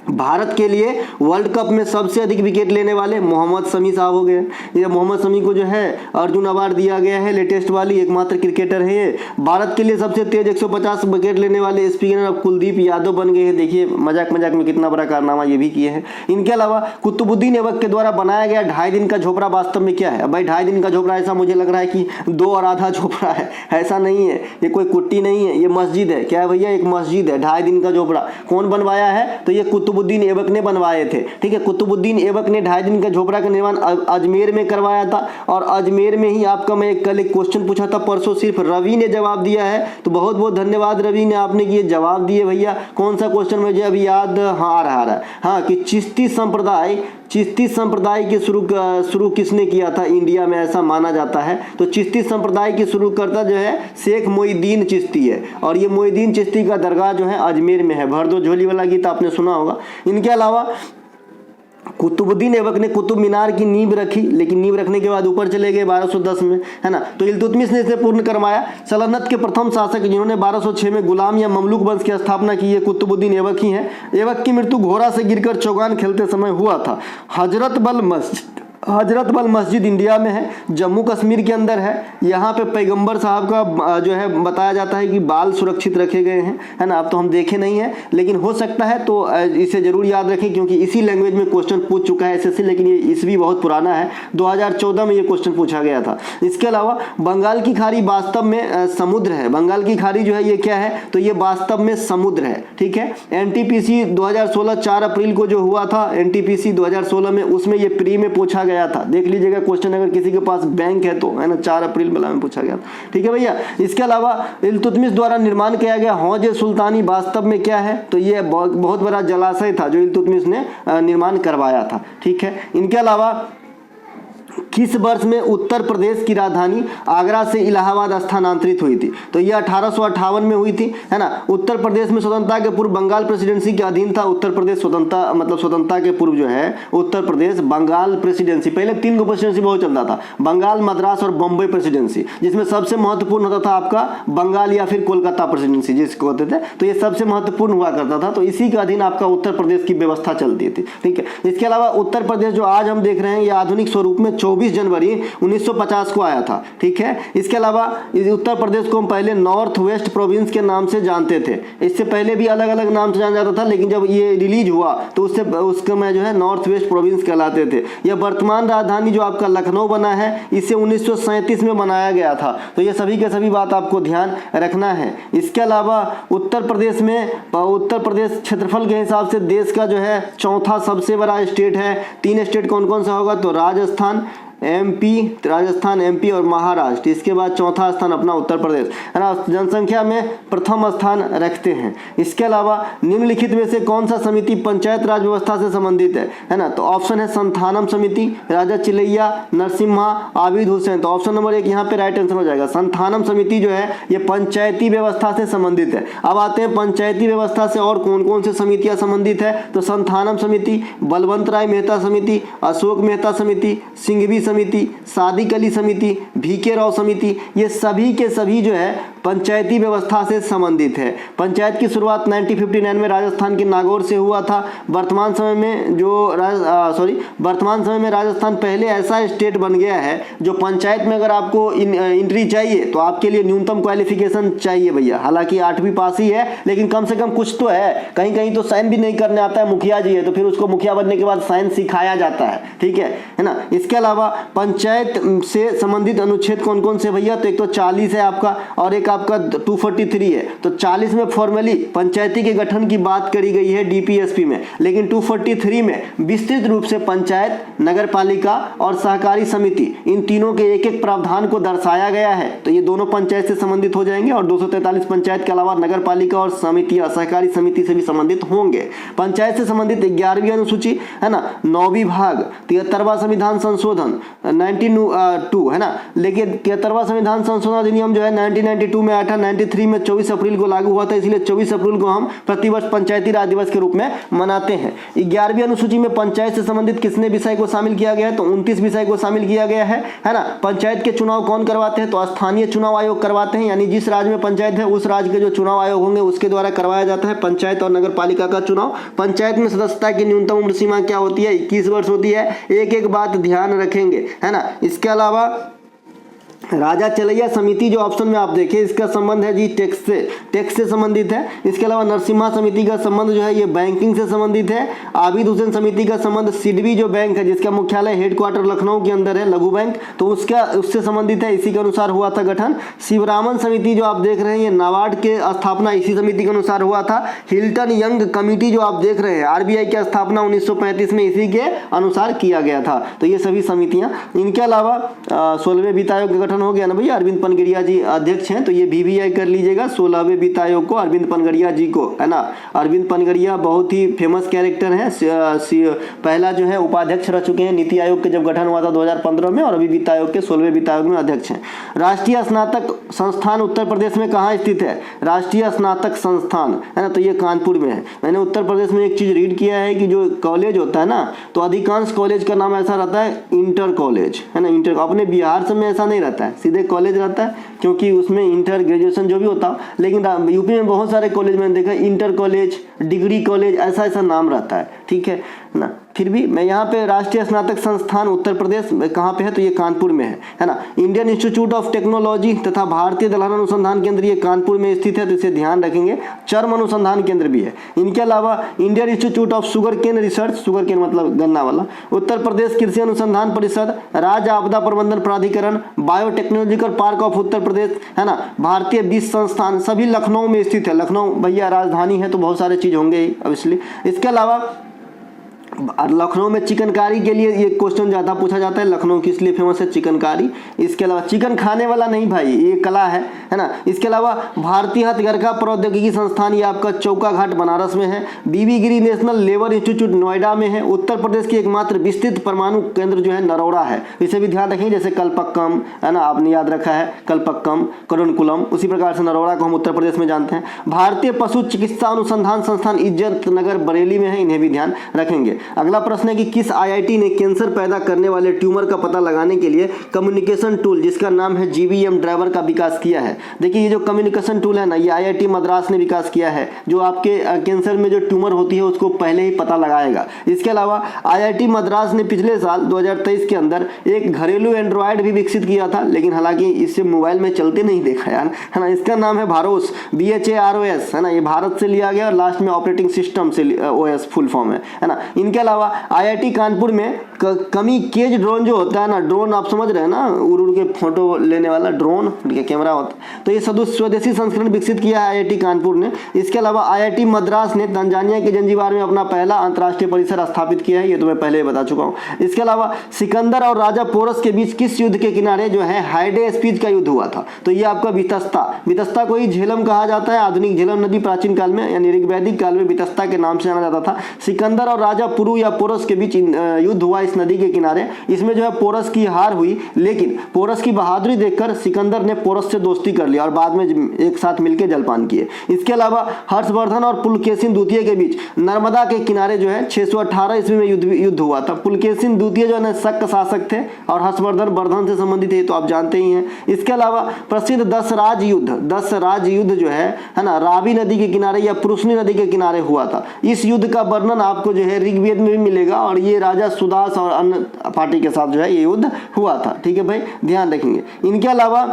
भारत के लिए वर्ल्ड कप में सबसे अधिक विकेट लेने वाले मोहम्मद शमी साहब हो गए। ये मोहम्मद शमी को जो है अर्जुन अवार्ड दिया गया है, लेटेस्ट वाली एकमात्र क्रिकेटर है ये। भारत के लिए सबसे तेज 150 विकेट लेने वाले स्पिनर अब कुलदीप यादव बन गए हैं। देखिए मजाक में कितना बड़ा कारनामा ये भी किए हैं। इनके अलावा कुतुबुद्दीन ऐबक के द्वारा बनाया गया 2.5 दिन का झोपड़ा वास्तव में क्या है? अब भाई 2.5 दिन का झोपड़ा ऐसा मुझे लग रहा है कि 2 और आधा झोपड़ा है, ऐसा नहीं है, ये कोई कुट्टी नहीं है, ये मस्जिद है। क्या है भैया? एक मस्जिद है। 2.5 दिन का झोपड़ा कौन बनवाया है? तो ये कुतुबुद्दीन ऐबक ने बनवाए थे, ठीक है। कुतुबुद्दीन ऐबक ने 2.5 दिन का झोपड़ा का निर्माण अजमेर में करवाया था, और अजमेर में ही आपका मैं कल एक क्वेश्चन पूछा था परसों, सिर्फ रवि ने जवाब दिया है। तो बहुत बहुत धन्यवाद रवि ने, आपने ये जवाब दिए भैया। कौन सा क्वेश्चन मुझे अभी याद आ रहा है, हाँ, कि चिश्ती चिश्ती संप्रदाय की शुरू किसने किया था इंडिया में, ऐसा माना जाता है। तो चिश्ती संप्रदाय की शुरूकर्ता जो है शेख मोइनुद्दीन चिश्ती है, और ये मोइनुद्दीन चिश्ती का दरगाह जो है अजमेर में है। भर दो झोली वाला गीत आपने सुना होगा। इनके अलावा कुतुबुद्दीन ऐबक ने कुतुब मीनार की नींव रखी, लेकिन नींव रखने के बाद ऊपर चले गए 1210 में, है ना। तो इल्तुतमिश ने इसे पूर्ण करवाया। सल्तनत के प्रथम शासक जिन्होंने 1206 में गुलाम या ममलूक वंश की स्थापना की है कुतुबुद्दीन ऐबक ही है। ऐबक की मृत्यु घोड़ा से गिरकर चौगान खेलते समय हुआ था। हजरत बल मस्जिद इंडिया में है, जम्मू कश्मीर के अंदर है। यहाँ पे पैगंबर साहब का जो है बताया जाता है कि बाल सुरक्षित रखे गए हैं, है ना। अब तो हम देखे नहीं हैं, लेकिन हो सकता है तो इसे जरूर याद रखें, क्योंकि इसी लैंग्वेज में क्वेश्चन पूछ चुका है एसएससी, लेकिन ये ईस्वी बहुत पुराना है, 2014 में ये क्वेश्चन पूछा गया था। इसके अलावा बंगाल की खाड़ी वास्तव में समुद्र है। बंगाल की खाड़ी जो है ये क्या है, तो ये वास्तव में समुद्र है, ठीक है। एनटीपीसी 2016 4 अप्रैल को जो हुआ था, एनटीपीसी 2016 में, उसमें ये प्री में पूछा गया था। देख लीजिएगा क्वेश्चन, अगर किसी के पास बैंक है तो, है ना, 4 अप्रैल में पूछा गया, ठीक है भैया। इसके अलावा इल्तुतमिश द्वारा निर्माण किया गया हौज सुल्तानी वास्तव में क्या है, तो ये बहुत बड़ा जलाशय था जो इल्तुतमिश ने निर्माण करवाया था, ठीक है। इनके अलावा किस वर्ष में उत्तर प्रदेश की राजधानी आगरा से इलाहाबाद स्थानांतरित हुई थी, तो यह 1858 में हुई थी, है ना। उत्तर प्रदेश में स्वतंत्रता के पूर्व बंगाल प्रेसिडेंसी के अधीन था। उत्तर प्रदेश स्वतंत्रता के पूर्व जो है उत्तर प्रदेश बंगाल प्रेसिडेंसी, पहले 3 को प्रेसिडेंसी बहुत चलता था, बंगाल, मद्रास और बॉम्बे प्रेसिडेंसी, जिसमें सबसे महत्वपूर्ण होता था आपका बंगाल या फिर कोलकाता प्रेसिडेंसी जिसको कहते थे। तो ये सबसे महत्वपूर्ण हुआ करता था, तो इसी के अधीन आपका उत्तर प्रदेश की व्यवस्था चलती थी, ठीक है। इसके अलावा उत्तर प्रदेश जो आज हम देख रहे हैं, ये आधुनिक स्वरूप में 24 जनवरी 1950 को आया था, ठीक है। इसके अलावा उत्तर प्रदेश को हम पहले नॉर्थ वेस्ट प्रोविंस के नाम से जानते थे। इससे पहले भी अलग अलग नाम से जाना जाता था, लेकिन जब ये रिलीज हुआ तो उसके में जो है नॉर्थ वेस्ट प्रोविंस कहलाते थे। यह वर्तमान राजधानी जो आपका लखनऊ बना है, इसे 1937 में बनाया गया था। तो ये सभी के सभी बात आपको ध्यान रखना है। इसके अलावा उत्तर प्रदेश क्षेत्रफल के हिसाब से देश का जो है चौथा सबसे बड़ा स्टेट है। 3 स्टेट कौन कौन सा होगा, तो राजस्थान, एमपी और महाराष्ट्र। इसके बाद चौथा स्थान अपना उत्तर प्रदेश, है ना, जनसंख्या में प्रथम स्थान रखते हैं। इसके अलावा निम्नलिखित में से कौन सा समिति पंचायत राज व्यवस्था से संबंधित है ना, तो ऑप्शन है संथानम समिति, राजा चिलैया, नरसिम्हा, आबिद हुसैन। तो ऑप्शन नंबर 1 यहाँ पे राइट आंसर हो जाएगा। संथानम समिति जो है ये पंचायती व्यवस्था से संबंधित है। अब आते हैं पंचायती व्यवस्था से और कौन कौन से समितियां संबंधित है, तो संथानम समिति, बलवंत राय मेहता समिति, अशोक मेहता समिति, सिंघवी समिति, सादिक अली समिति, भीके राव समिति, ये सभी के सभी जो है पंचायती व्यवस्था से संबंधित है। पंचायत की शुरुआत 1959 में राजस्थान के नागौर से हुआ था। वर्तमान समय में राजस्थान पहले ऐसा स्टेट बन गया है जो पंचायत में अगर आपको एंट्री चाहिए तो आपके लिए न्यूनतम क्वालिफिकेशन चाहिए भैया। हालांकि 8वीं पास ही है, लेकिन कम से कम कुछ तो है। कहीं कहीं तो साइन भी नहीं करने आता है, मुखिया जी है तो फिर उसको मुखिया बनने के बाद साइन सिखाया जाता है, ठीक है ना। इसके अलावा पंचायत से संबंधित अनुच्छेद कौन कौन से भैया, तो एक तो 40 है आपका और एक आपका 243 है। तो 40 में फॉर्मली पंचायती के गठन की बात करी गई है डीपीएसपी में, लेकिन 243 में विस्तृत रूप से पंचायत, नगरपालिका और सहकारी समिति, इन तीनों के एक एक प्रावधान को दर्शाया गया है। तो ये दोनों पंचायत से संबंधित हो जाएंगे और 243 पंचायत के अलावा नगरपालिका और समितियां सहकारी समिति से भी संबंधित होंगे। पंचायत से संबंधित 11वीं अनुसूची है ना, 9वीं भाग, 73वां संविधान संशोधन 1992 है ना। लेकिन 73वां संविधान संशोधन अधिनियम जो है 1992 में आया था, 93 में 24 अप्रैल को लागू हुआ था, इसलिए 24 अप्रैल को हम प्रतिवर्ष पंचायती राज दिवस के रूप में मनाते हैं। 11वीं अनुसूची में पंचायत से संबंधित कितने विषय को शामिल किया गया है, तो 29 विषय को शामिल किया गया है ना। पंचायत के चुनाव कौन करवाते हैं, तो स्थानीय चुनाव आयोग करवाते हैं, यानी जिस राज्य में पंचायत है उस राज्य के जो चुनाव आयोग होंगे उसके द्वारा करवाया जाता है पंचायत और नगर पालिका का चुनाव। पंचायत में सदस्यता की न्यूनतम उम्र सीमा क्या होती है, 21 वर्ष होती है। एक एक बात ध्यान रखेंगे, है ना। इसके अलावा राजा चलैया समिति जो ऑप्शन में आप देखें, इसका संबंध है जी टैक्स से संबंधित है। इसके अलावा नरसिम्हा समिति का संबंध जो है ये बैंकिंग से संबंधित है। आबिद हुसैन समिति का संबंध सिडबी जो बैंक है जिसका मुख्यालय हेडक्वार्टर लखनऊ के अंदर है, लघु बैंक, तो उससे संबंधित है, इसी के अनुसार हुआ था गठन। शिवरामन समिति जो आप देख रहे हैं ये नाबार्ड के स्थापना इसी समिति के अनुसार हुआ था। हिल्टन यंग कमेटी जो आप देख रहे हैं आरबीआई की स्थापना 1935 में इसी के अनुसार किया गया था। तो ये सभी समितियां, इनके अलावा 16वें वित्त आयोग का गठन हो गया ना भैया, अरविंद पनगड़िया जी अध्यक्ष हैं, तो ये VVI कर लीजिएगा 16वें वित्त आयोग को अरविंद पनगड़िया जी को, है ना। अरविंद पनगड़िया बहुत ही फेमस कैरेक्टर हैं, पहला जो है उपाध्यक्ष रह चुके हैं नीति आयोग के जब गठन हुआ था 2015 में, और अभी वित्त आयोग के 16वें वित्त आयोग में अध्यक्ष हैं। राष्ट्रीय स्नातक संस्थान उत्तर प्रदेश में कहाँ स्थित है? राष्ट्रीय स्नातक संस्थान, है ना, तो ये कानपुर में है। मैंने उत्तर प्रदेश में एक चीज रीड किया है कि जो कॉलेज होता है ना, तो अधिकांश कॉलेज का नाम ऐसा रहता है इंटर कॉलेज, है ना, इंटर। अपने बिहार से में ऐसा नहीं रहता है, सीधे कॉलेज रहता है, क्योंकि उसमें इंटर ग्रेजुएशन जो भी होता हो। लेकिन यूपी में बहुत सारे कॉलेज मैंने देखा इंटर कॉलेज, डिग्री कॉलेज, ऐसा ऐसा नाम रहता है, ठीक है ना। फिर भी मैं यहाँ पे राष्ट्रीय स्नातक संस्थान उत्तर प्रदेश कहाँ पे है, तो ये कानपुर में है ना। इंडियन इंस्टीट्यूट ऑफ टेक्नोलॉजी तथा भारतीय दलहन अनुसंधान केंद्र ये कानपुर में स्थित है, तो इसे ध्यान रखेंगे। चर्म अनुसंधान केंद्र भी है। इनके अलावा Indian institute of sugarcane research, sugarcane मतलब गन्ना वाला, उत्तर प्रदेश कृषि अनुसंधान परिषद, राज्य आपदा प्रबंधन प्राधिकरण, biotechnological park of Uttar Pradesh, है ना, भारतीय बीज संस्थान, सभी लखनऊ में स्थित है। लखनऊ भैया राजधानी है, तो बहुत सारे चीज होंगे ही ऑब्वियसली। इसके अलावा लखनऊ में चिकनकारी के लिए ये क्वेश्चन ज़्यादा पूछा जाता है, लखनऊ किस लिए फेमस है? चिकनकारी। इसके अलावा चिकन खाने वाला नहीं भाई, ये कला है ना। इसके अलावा भारतीय हथकरघा प्रौद्योगिकी संस्थान, ये आपका चौका घाट बनारस में है। बीबी गिरी नेशनल लेबर इंस्टीट्यूट नोएडा में है। उत्तर प्रदेश की एकमात्र विस्तृत परमाणु केंद्र जो है नरोड़ा है, इसे भी ध्यान रखेंगे। जैसे कलपक्कम, है ना, आपने याद रखा है कलपक्कम, करुणकुलम, उसी प्रकार से नरोड़ा को हम उत्तर प्रदेश में जानते हैं। भारतीय पशु चिकित्सा अनुसंधान संस्थान इज्जत नगर बरेली में है, इन्हें भी ध्यान रखेंगे। अगला प्रश्न है कि किस IIT ने कैंसर पैदा करने वाले ट्यूमर का पता लगाने के लिए कम्युनिकेशन टूल जिसका नाम है GBM ड्राइवर का विकास किया है? देखिए ये जो कम्युनिकेशन टूल है ना, ये IIT मद्रास ने विकास किया है, जो आपके कैंसर में जो ट्यूमर होती है उसको पहले ही पता लगाएगा। इसके अलावा IIT मद्रास ने पिछले साल 2023 के अंदर एक घरेलू एंड्रॉयड भी विकसित किया था, लेकिन हालांकि इससे मोबाइल में चलते नहीं देखा यार, है ना। इसका नाम है भारोस, BHAROS, है ना, ये भारत से लिया गया और लास्ट में ऑपरेटिंग सिस्टम से OS फुल फॉर्म है ना। इनके अलावा IIT कानपुर में कमी केज ड्रोन जो होता है ना, ड्रोन आप समझ रहे हैं ना, उड़ उड़ के फोटो लेने वाला ड्रोन के कैमरा होता है, तो ये स्वदेशी संस्करण विकसित किया है IIT कानपुर ने। इसके अलावा IIT मद्रास ने तंजानिया के जंजीबार में अपना पहला अंतर्राष्ट्रीय परिसर स्थापित किया है, ये तो मैं पहले ही बता चुका हूँ। इसके अलावा सिकंदर और राजा पोरस के बीच किस युद्ध के किनारे जो है हाइडे स्पीच का युद्ध हुआ था? तो ये आपका वितस्ता को ही झेलम कहा जाता है। आधुनिक झेलम नदी प्राचीन काल में यानी ऋग्वैदिक काल में वितस्ता के नाम से जाना जाता था। सिकंदर और राजा पुरु या पोरस के बीच युद्ध हुआ इस नदी के किनारे। इसमें जो है पोरस की हार हुई, लेकिन पोरस की बहादुरी देखकर सिकंदर ने पोरस से दोस्ती कर लिया और बाद में एक साथ मिलकर जलपान किए। इसके अलावा हर्षवर्धन और पुलकेशिन द्वितीय के बीच नर्मदा के किनारे जो है 618 ईस्वी में युद्ध हुआ था। पुलकेशिन द्वितीय जो है शक शासक थे और हर्षवर्धन वर्धन से संबंधित है, तो आप जानते ही हैं। इसके अलावा प्रसिद्ध 10 राज युद्ध जो है ना, रावी नदी के किनारे या पुरुषनी नदी के किनारे हुआ था। इस युद्ध का वर्णन आपको जो है ऋग्वेद में भी मिलेगा और ये राजा सुदास और अन्य पार्टी के साथ जो है ये युद्ध हुआ था। ठीक है भाई, ध्यान रखेंगे। इनके अलावा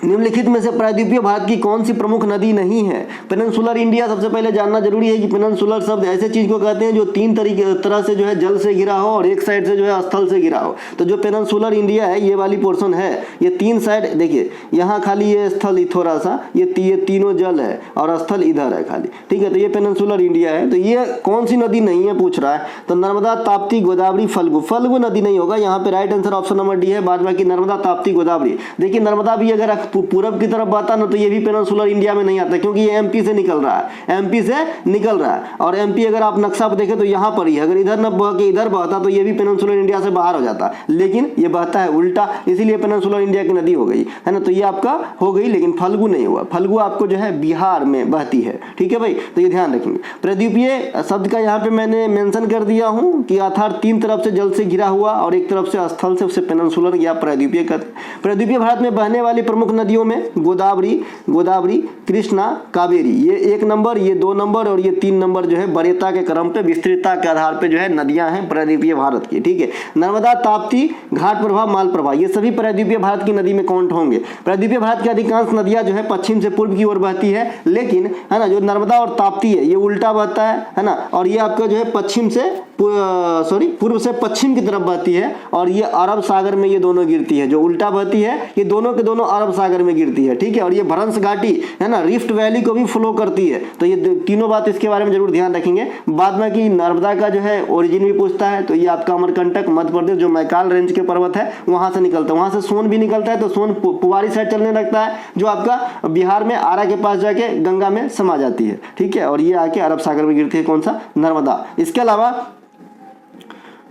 निम्नलिखित में से प्रायद्वीपीय भारत की कौन सी प्रमुख नदी नहीं है? पेनिनसुलर इंडिया सबसे पहले जानना जरूरी है कि पेनिनसुलर शब्द ऐसे चीज को कहते हैं जो तीन तरह से जो है जल से घिरा हो और एक साइड से जो है स्थल से घिरा हो। तो जो पेनिनसुलर इंडिया है ये वाली पोर्शन है, ये तीन साइड देखिए, यहाँ खाली ये स्थल थोड़ा सा, ये तीनों जल है और स्थल इधर है खाली। ठीक है, तो ये पेनिनसुलर इंडिया है। तो ये कौन सी नदी नहीं है पूछ रहा है, तो नर्मदा, ताप्ती, गोदावरी, फल्गु नदी नहीं होगा। यहाँ पे right answer option number D है, बाद बाकी नर्मदा, ताप्ती, गोदावरी। देखिए नर्मदा भी अगर पूरब की तरफ बहता ना, तो ये भी पेनिनसुलर इंडिया में नहीं आता, क्योंकि ये एमपी से निकल रहा है, एमपी से निकल रहा है। और एमपी अगर आप नक्शा पर देखें तो यहाँ पर ही है, अगर इधर न बह के इधर बहता तो ये भी पेनिनसुलर इंडिया से बाहर हो जाता, लेकिन ये बहता है उल्टा, इसीलिए पेनिनसुलर इंडिया की नदी हो गई, है ना। तो ये आपका हो गई, लेकिन फल्गु नहीं हुआ। फल्गु आपको जो है बिहार में बहती है। ठीक है भाई, तो ये ध्यान रखेंगे। प्रद्वीपीय शब्द का यहाँ पे मैंने मेंशन कर दिया हूँ कि अर्थात तीन तरफ से जल से घिरा हुआ और एक तरफ से स्थल से, उसे पेनिनसुलर या प्रद्वीपीय कहते हैं। प्रद्वीपीय भारत में बहने वाली प्रमुख नदियों में गोदावरी, कृष्णा, कावेरी, ये 1 नंबर, ये 2 नंबर और ये 3 नंबर जो है वरीयता के क्रम पे, विस्तृतता के आधार पे जो है नदियां हैं प्रद्वीपीय भारत की। ठीक है, नर्मदा, ताप्ती, घाट प्रभा, माल प्रभा, ये सभी प्रद्वीपीय भारत की नदी में काउंट होंगे। प्रद्वीपीय भारत की अधिकांश नदियां जो है पश्चिम से पूर्व की ओर बहती है, लेकिन है ना जो नर्मदा और ताप्ती है ये उल्टा बहता है ना, और ये आपका जो है पूर्व से पश्चिम की तरफ बहती है और ये अरब सागर में ये दोनों गिरती है। जो उल्टा बहती है ये दोनों के दोनों अरब सागर सागर में गिरती है, ठीक है। और ये भ्रंश घाटी है ना, रिफ्ट वैली को भी फ्लो करती है। तो ये तीनों बात इसके बारे में जरूर ध्यान रखेंगे। बाद में कि नर्मदा का जो है ओरिजिन भी पूछता है, तो ये आपका अमरकंटक मध्य प्रदेश जो मैकाल रेंज के पर्वत है वहां से निकलता है, वहां से सोन भी निकलता है। तो सोन पुवारी साइड चलने लगता है, जो आपका बिहार में आरा के पास जाके गंगा में समा जाती है, ठीक है। और ये आके अरब सागर में गिरती है, कौन सा, नर्मदा। इसके अलावा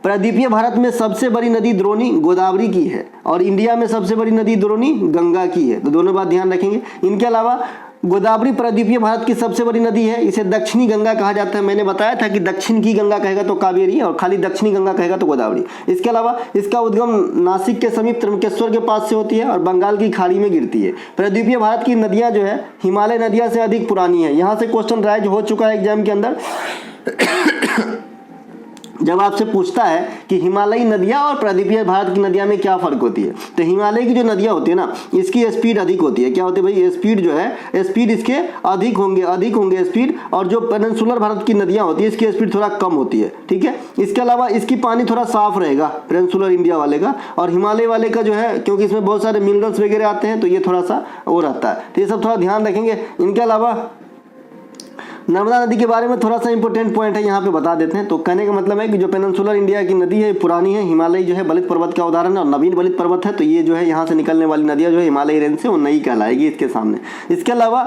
प्रायद्वीपीय भारत में सबसे बड़ी नदी द्रोणी गोदावरी की है, और इंडिया में सबसे बड़ी नदी द्रोणी गंगा की है। तो दोनों बात ध्यान रखेंगे। इनके अलावा गोदावरी प्रायद्वीपीय भारत की सबसे बड़ी नदी है, इसे दक्षिणी गंगा कहा जाता है। मैंने बताया था कि दक्षिण की गंगा कहेगा तो कावेरी, और खाली दक्षिणी गंगा कहेगा तो गोदावरी। इसके अलावा इसका उद्गम नासिक के समीप त्र्यंबकेश्वर के पास से होती है और बंगाल की खाड़ी में गिरती है। प्रायद्वीपीय भारत की नदियां जो है हिमालय नदियां से अधिक पुरानी है। यहाँ से क्वेश्चन राइज हो चुका है एग्जाम के अंदर। जब आपसे पूछता है कि हिमालयी नदियां और प्रायद्वीपीय भारत की नदियां में क्या फर्क होती है, तो हिमालय की जो नदियां होती है ना, इसकी स्पीड अधिक होती है। क्या होती है भाई, स्पीड जो है, स्पीड इसके अधिक होंगे स्पीड। और जो पेनिनसुलर भारत की नदियां होती है इसकी स्पीड थोड़ा कम होती है, ठीक है। इसके अलावा इसकी पानी थोड़ा साफ रहेगा पेनिनसुलर इंडिया वाले का, और हिमालय वाले का जो है, क्योंकि इसमें बहुत सारे मिनरल्स वगैरह आते हैं तो ये थोड़ा सा वो रहता है। तो ये सब थोड़ा ध्यान रखेंगे। इनके अलावा नर्मदा नदी के बारे में थोड़ा सा इंपॉर्टेंट पॉइंट है, यहाँ पे बता देते हैं। तो कहने का मतलब है कि जो पेनिनसुलर इंडिया की नदी है पुरानी है, हिमालय जो है बलित पर्वत का उदाहरण है और नवीन बलित पर्वत है। तो ये जो है यहाँ से निकलने वाली नदियाँ जो है हिमालय रेंज से वो नई कहलाएगी इसके सामने। इसके अलावा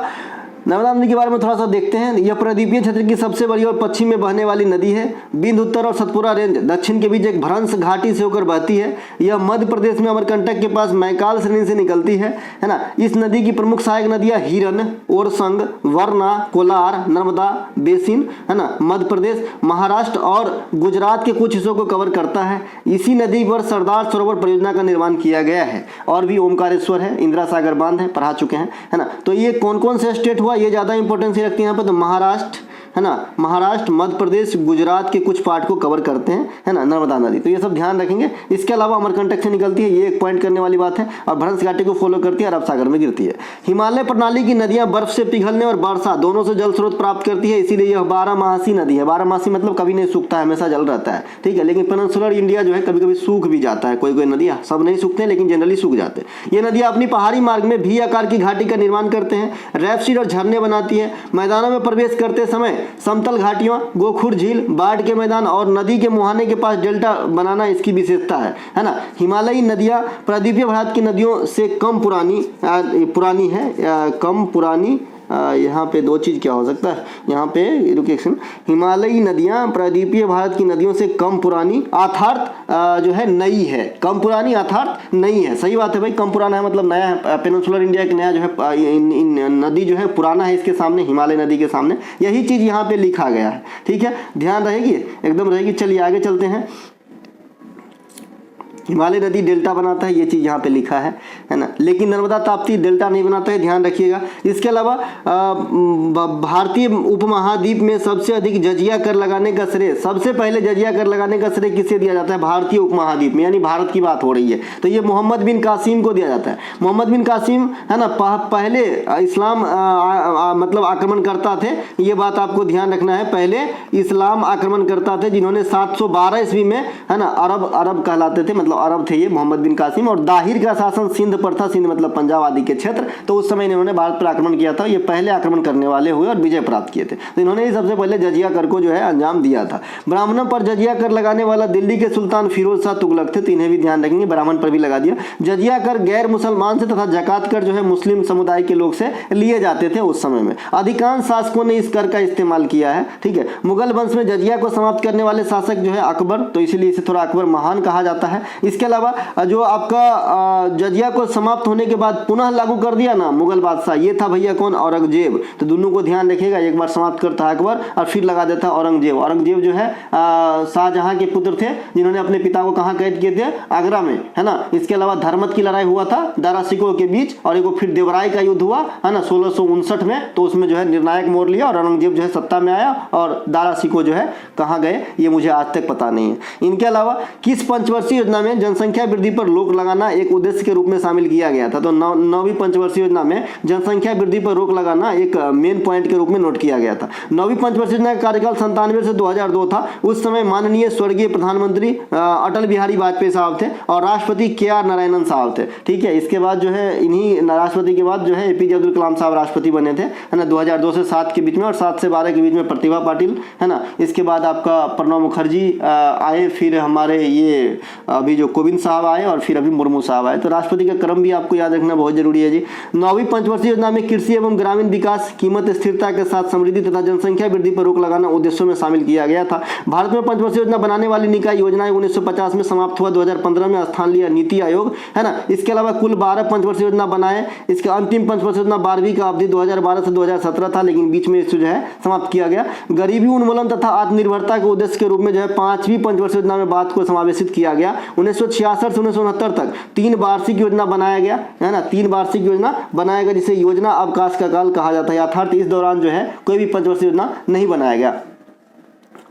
नर्मदा नदी के बारे में थोड़ा सा देखते हैं। यह प्रायद्वीपीय क्षेत्र की सबसे बड़ी और पश्चिम में बहने वाली नदी है। बिंद उत्तर और सतपुरा रेंज दक्षिण के बीच एक भ्रंश घाटी से होकर बहती है। यह मध्य प्रदेश में अमरकंटक के पास मैकाल श्रेणी से निकलती है ना। इस नदी की प्रमुख सहायक नदियां हिरन, ओरसंग, वरना, कोलार, नर्मदा बेसिन है ना, मध्य प्रदेश, महाराष्ट्र और गुजरात के कुछ हिस्सों को कवर करता है। इसी नदी पर सरदार सरोवर परियोजना का निर्माण किया गया है। और भी ओमकारेश्वर है, इंदिरा सागर बांध है, पढ़ा चुके हैं, है ना। तो ये कौन कौन से स्टेट हुआ, ये ज्यादा इंपॉर्टेंस रखते हैं यहाँ पे। तो महाराष्ट्र है ना, महाराष्ट्र, मध्य प्रदेश, गुजरात के कुछ पार्ट को कवर करते हैं, है ना, नर्मदा नदी। तो ये सब ध्यान रखेंगे। इसके अलावा अमरकंटक से निकलती है, ये एक पॉइंट करने वाली बात है। और भ्रंश घाटी को फॉलो करती है, अरब सागर में गिरती है। हिमालय प्रणाली की नदियां बर्फ से पिघलने और वर्षा दोनों से जल स्रोत प्राप्त करती है, इसीलिए यह 12 नदी है। 12 मतलब कभी नहीं सूखता है, हमेशा जल रहता है, ठीक है। लेकिन पेनिनसुलर इंडिया जो है कभी कभी सूख भी जाता है, कोई कोई नदियां, सब नहीं सूखते लेकिन जनरली सूख जाते हैं। ये नदियां अपनी पहाड़ी मार्ग में भी आकार की घाटी का निर्माण करते हैं, रैपसीड और झरने बनाती है। मैदानों में प्रवेश करते समय समतल घाटी, गोखुर झील, बाढ़ के मैदान और नदी के मुहाने के पास डेल्टा बनाना इसकी विशेषता है ना। हिमालयी नदियां प्रायद्वीपीय भारत की नदियों से कम पुरानी है, कम पुरानी। यहाँ पे दो चीज़ क्या हो सकता है, यहाँ पे एजुकेशन। हिमालयी नदियाँ प्रायद्वीपीय भारत की नदियों से कम पुरानी अर्थात जो है नई है। कम पुरानी अर्थात नई है, सही बात है भाई। कम पुराना है मतलब नया है। पेनिनसुलर इंडिया की नया जो है नदी जो है पुराना है इसके सामने, हिमालय नदी के सामने। यही चीज़ यहाँ पे लिखा गया है, ठीक है, ध्यान रहेगी, एकदम रहेगी। चलिए आगे चलते हैं। हिमालय नदी डेल्टा बनाता है, ये चीज़ यहाँ पे लिखा है ना। लेकिन नर्मदा ताप्ती डेल्टा नहीं बनाता है, ध्यान रखिएगा। इसके अलावा भारतीय उपमहाद्वीप में सबसे अधिक जजिया कर लगाने का श्रेय, सबसे पहले जजिया कर लगाने का श्रेय किसे दिया जाता है, भारतीय उपमहाद्वीप में, यानी भारत की बात हो रही है। तो ये मोहम्मद बिन कासिम को दिया जाता है। मोहम्मद बिन कासिम है ना, पहले इस्लाम मतलब आक्रमण करता थे, ये बात आपको ध्यान रखना है। पहले इस्लाम आक्रमण करता थे, जिन्होंने 712 ईस्वी में है ना, अरब कहलाते थे, मतलब अरब थे ये मोहम्मद बिन कासिम। और दाहिर का शासन सिंध पर था, सिंध मतलब पंजाब आदि के क्षेत्र। तो उस समय इन्होंने भारत पर आक्रमण किया था। ये पहले आक्रमण करने वाले हुए और विजय प्राप्त किए थे। तो इन्होंने ही सबसे पहले जजिया कर को जो है अंजाम दिया था। ब्राह्मणों पर जजिया कर लगाने वाला दिल्ली के सुल्तान फिरोज शाह तुगलक थे, तो इन्हें भी ध्यान रखेंगे, ब्राह्मण पर भी लगा दिया। जजिया कर गैर मुसलमान से तथा जकात कर जो है मुस्लिम समुदाय के लोग से लिए जाते थे उस समय में। अधिकांश शासकों ने इस कर का इस्तेमाल किया है, ठीक है। मुगल वंश में जजिया को समाप्त करने वाले शासक जो है अकबर, तो इसीलिए इसे थोड़ा अकबर महान कहा जाता है। इसके अलावा जो आपका जजिया को समाप्त होने के बाद पुनः लागू कर दिया ना मुगल बादशाह, ये था भैया कौन, औरंगजेब। तो दोनों को ध्यान रखिएगा, एक बार समाप्त करता है अकबर और फिर लगा देता है औरंगजेब। औरंगजेब जो है शाहजहां के पुत्र थे, जिन्होंने अपने पिता को कहाँ कैद किए थे, आगरा में, है ना। इसके अलावा धर्मत की लड़ाई हुआ था दारा सिकोह के बीच, और एक फिर देवराय का युद्ध हुआ है ना 1659 में। तो उसमें जो है निर्णायक मोड़ लिया और औरंगजेब जो है सत्ता में आया, और दारा सिकोह जो है कहाँ गए ये मुझे आज तक पता नहीं है। इनके अलावा किस पंचवर्षीय योजना में में जनसंख्या वृद्धि पर रोक लगाना एक उद्देश्य के रूप में शामिल किया गया था। तो 9वीं पंचवर्षीय योजना में जनसंख्या वृद्धि पर रोक लगाना एक मेन पॉइंट के रूप में नोट किया गया था। 9वीं पंचवर्षीय योजना का कार्यकाल 97 से 2002 था। उस समय माननीय स्वर्गीय प्रधानमंत्री अटल बिहारी वाजपेयी साहब थे और राष्ट्रपति KR नारायणन साहब थे। ठीक है, इसके बाद जो है इन्हीं राष्ट्रपति के बाद जो है APJ अब्दुल कलाम साहब राष्ट्रपति बने थे, है ना, 2002 से 7 के बीच में, और 7 से 12 के बीच में प्रतिभा पाटिल, है ना। इसके बाद आपका प्रणब मुखर्जी आए, फिर हमारे ये अभी जो कोविंद साहब आए, और फिर अभी मुर्मू साहब आए। तो राष्ट्रपति का क्रम भी आपको याद रखना बहुत जरूरी है जी। 9वीं पंचवर्षीय योजना में कृषि एवं ग्रामीण विकास, कीमत स्थिरता के साथ समृद्धि तथा जनसंख्या वृद्धि पर रोक लगाना उद्देश्यों में शामिल किया गया था। भारत में पंचवर्षीय योजना बनाने वाली निकाय योजनाएं 1950 में समाप्त हुआ, 2015 में स्थान लिया नीति आयोग, है ना। इसके अलावा कुल 12 पंचवर्षीय योजना बनाए। इसका अंतिम पंचवर्षीय योजना 12वीं का अवधि 2012 से 2017 था, लेकिन बीच में इसको जो है समाप्त किया गया। गरीबी उन्मूलन तथा आत्मनिर्भरता के उद्देश्य के रूप में जो है 5वीं पंचवर्षीय योजना में बात को समावेशित किया गया। 1966 से 1969 तक 3 वार्षिक योजना बनाया गया, है ना, 3 वार्षिक योजना बनाया गया, जिसे योजना अवकाश का काल कहा जाता है। अर्थात इस दौरान जो है कोई भी पंचवर्षीय योजना नहीं बनाया गया।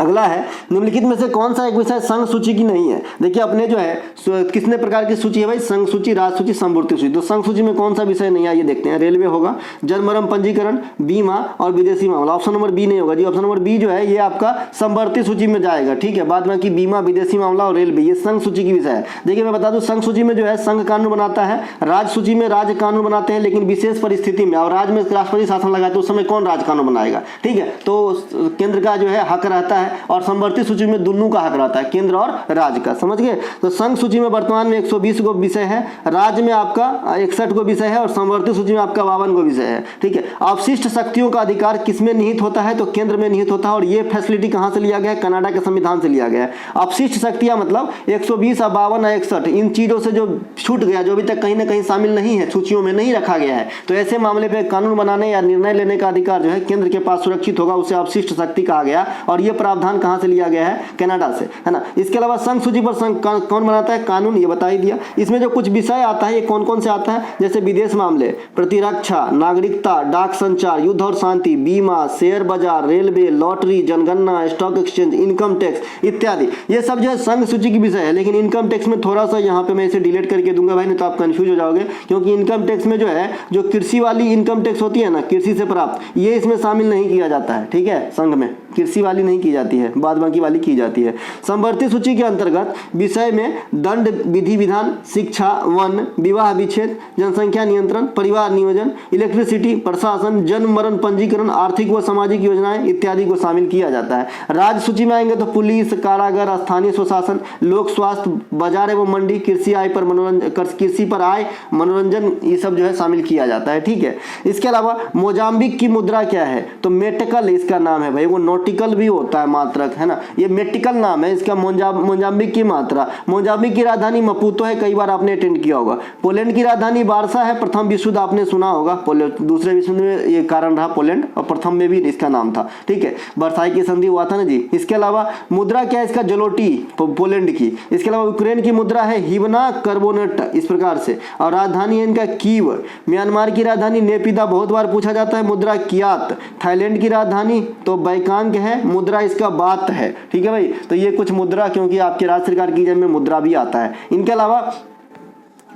अगला है, निम्नलिखित में से कौन सा एक विषय संघ सूची की नहीं है। देखिए अपने जो है कितने प्रकार की सूची है भाई, संघ सूची, राज्य सूची, समवर्ती सूची। तो संघ सूची में कौन सा विषय नहीं है ये देखते हैं। रेलवे होगा, जन्म मरण पंजीकरण, बीमा और विदेशी मामला। ऑप्शन नंबर बी नहीं होगा जी। ऑप्शन नंबर बी जो है ये आपका समवर्ती सूची में जाएगा। ठीक है, बाद बाकी बीमा, विदेशी मामला और रेलवे ये संघ सूची की विषय है। देखिए मैं बता दूं, संघ सूची में जो है संघ कानून बनाता है, राज्य सूची में राज्य कानून बनाते हैं, लेकिन विशेष परिस्थिति में, और राज्य में राष्ट्रपति शासन लगाए तो उस समय कौन राज्य कानून बनाएगा। ठीक है, तो केंद्र का जो है हक रहता है, और समवर्ती सूची में दोनों का हक रहता है, केंद्र और राज्य का। समझ गए। तो संघ सूची में वर्तमान में 120 गो विषय है, राज्य में आपका 61 गो विषय है, और समवर्ती सूची में आपका 52 गो विषय है। ठीक है, अवशिष्ट शक्तियों का अधिकार किसमें निहित होता है, तो केंद्र में निहित होता है, और ये फैसिलिटी कहां से लिया गया है, कनाडा के संविधान से लिया गया है। अवशिष्ट शक्तियां मतलब 120, 52 और 61 इन चीजों से जो छूट गया, जो अभी तक कहीं ना कहीं शामिल नहीं है, सूचियों में नहीं रखा गया है, तो ऐसे मामले पे कानून बनाने या निर्णय लेने का अधिकार जो है केंद्र के पास सुरक्षित होगा, उसे अवशिष्ट शक्ति कहा गया। और ये प्रावधान कहां से लिया गया है, कनाडा से, है ना। इसके अलावा संघ सूची पर कौन बनाता है, कानून, ये बता ही दिया। इसमें जो कुछ विषय आता है ये कौन कौन से आता है, जैसे विदेश मामले, प्रतिरक्षा, नागरिकता, डाक संचार, युद्ध और शांति, बीमा, शेयर बाजार, रेलवे, लॉटरी, जनगणना, स्टॉक एक्सचेंज, इनकम टैक्स इत्यादि, ये सब जो है संघ सूची की विषय है। लेकिन इनकम टैक्स में थोड़ा सा यहाँ पे मैं इसे डिलीट करके दूंगा भाई, नहीं तो आप कंफ्यूज हो जाओगे, क्योंकि इनकम टैक्स में जो है जो कृषि वाली इनकम टैक्स होती है ना, कृषि से प्राप्त, ये इसमें शामिल नहीं किया जाता है। ठीक है, संघ में कृषि वाली नहीं की जाती है, बाद बाकी वाली की जाती है। समवर्ती सूची के अंतर्गत विषय में दंड, विधि विधान, शिक्षा, वन, विवाह विच्छेद, जनसंख्या नियंत्रण, परिवार नियोजन, इलेक्ट्रिसिटी, प्रशासन, जन्म मरण पंजीकरण, आर्थिक व सामाजिक योजनाएं इत्यादि को शामिल किया जाता है। राज्य सूची में आएंगे तो पुलिस, कारागार, स्थानीय स्वशासन, लोक स्वास्थ्य, बाजार एवं मंडी, कृषि आय पर मनोरंजन, कृषि पर आय, मनोरंजन, ये सब जो है शामिल किया जाता है। ठीक है, इसके अलावा मोजाम्बिक की मुद्रा क्या है, तो मेटिकल इसका नाम है भाई, वो नोटिकल भी होता है मात्रक, है ना, ये मेटिकल नाम है इसका। मोजाम्बिक की मात्रा, मोजाम्बिक की राजधानी मपूतो है, कई बार आपने अटेंड किया होगा। पोलैंड की राजधानी वार्सा है, प्रथम विश्व युद्ध आपने सुना होगा, दूसरे विश्व युद्ध में ये कारण रहा पोलैंड, और प्रथम में भी इसका नाम था। ठीक है, वर्साई की संधि हुआ था ना जी। इसके अलावा मुद्रा क्या है इसका, जलोटी, पोलैंड की। इसके अलावा यूक्रेन की मुद्रा है हिवना कार्बोनेट, इस प्रकार से, और राजधानी है इनका कीव। म्यांमार की राजधानी नेपिदा, बहुत बार पूछा जाता है, मुद्रा कियात। थाईलैंड की राजधानी तो बैकांग है, मुद्रा इसका बात है। ठीक है भाई, तो ये कुछ मुद्रा, क्योंकि आपके राज्य सरकार की जन्म में मुद्रा भी आता है। इनके अलावा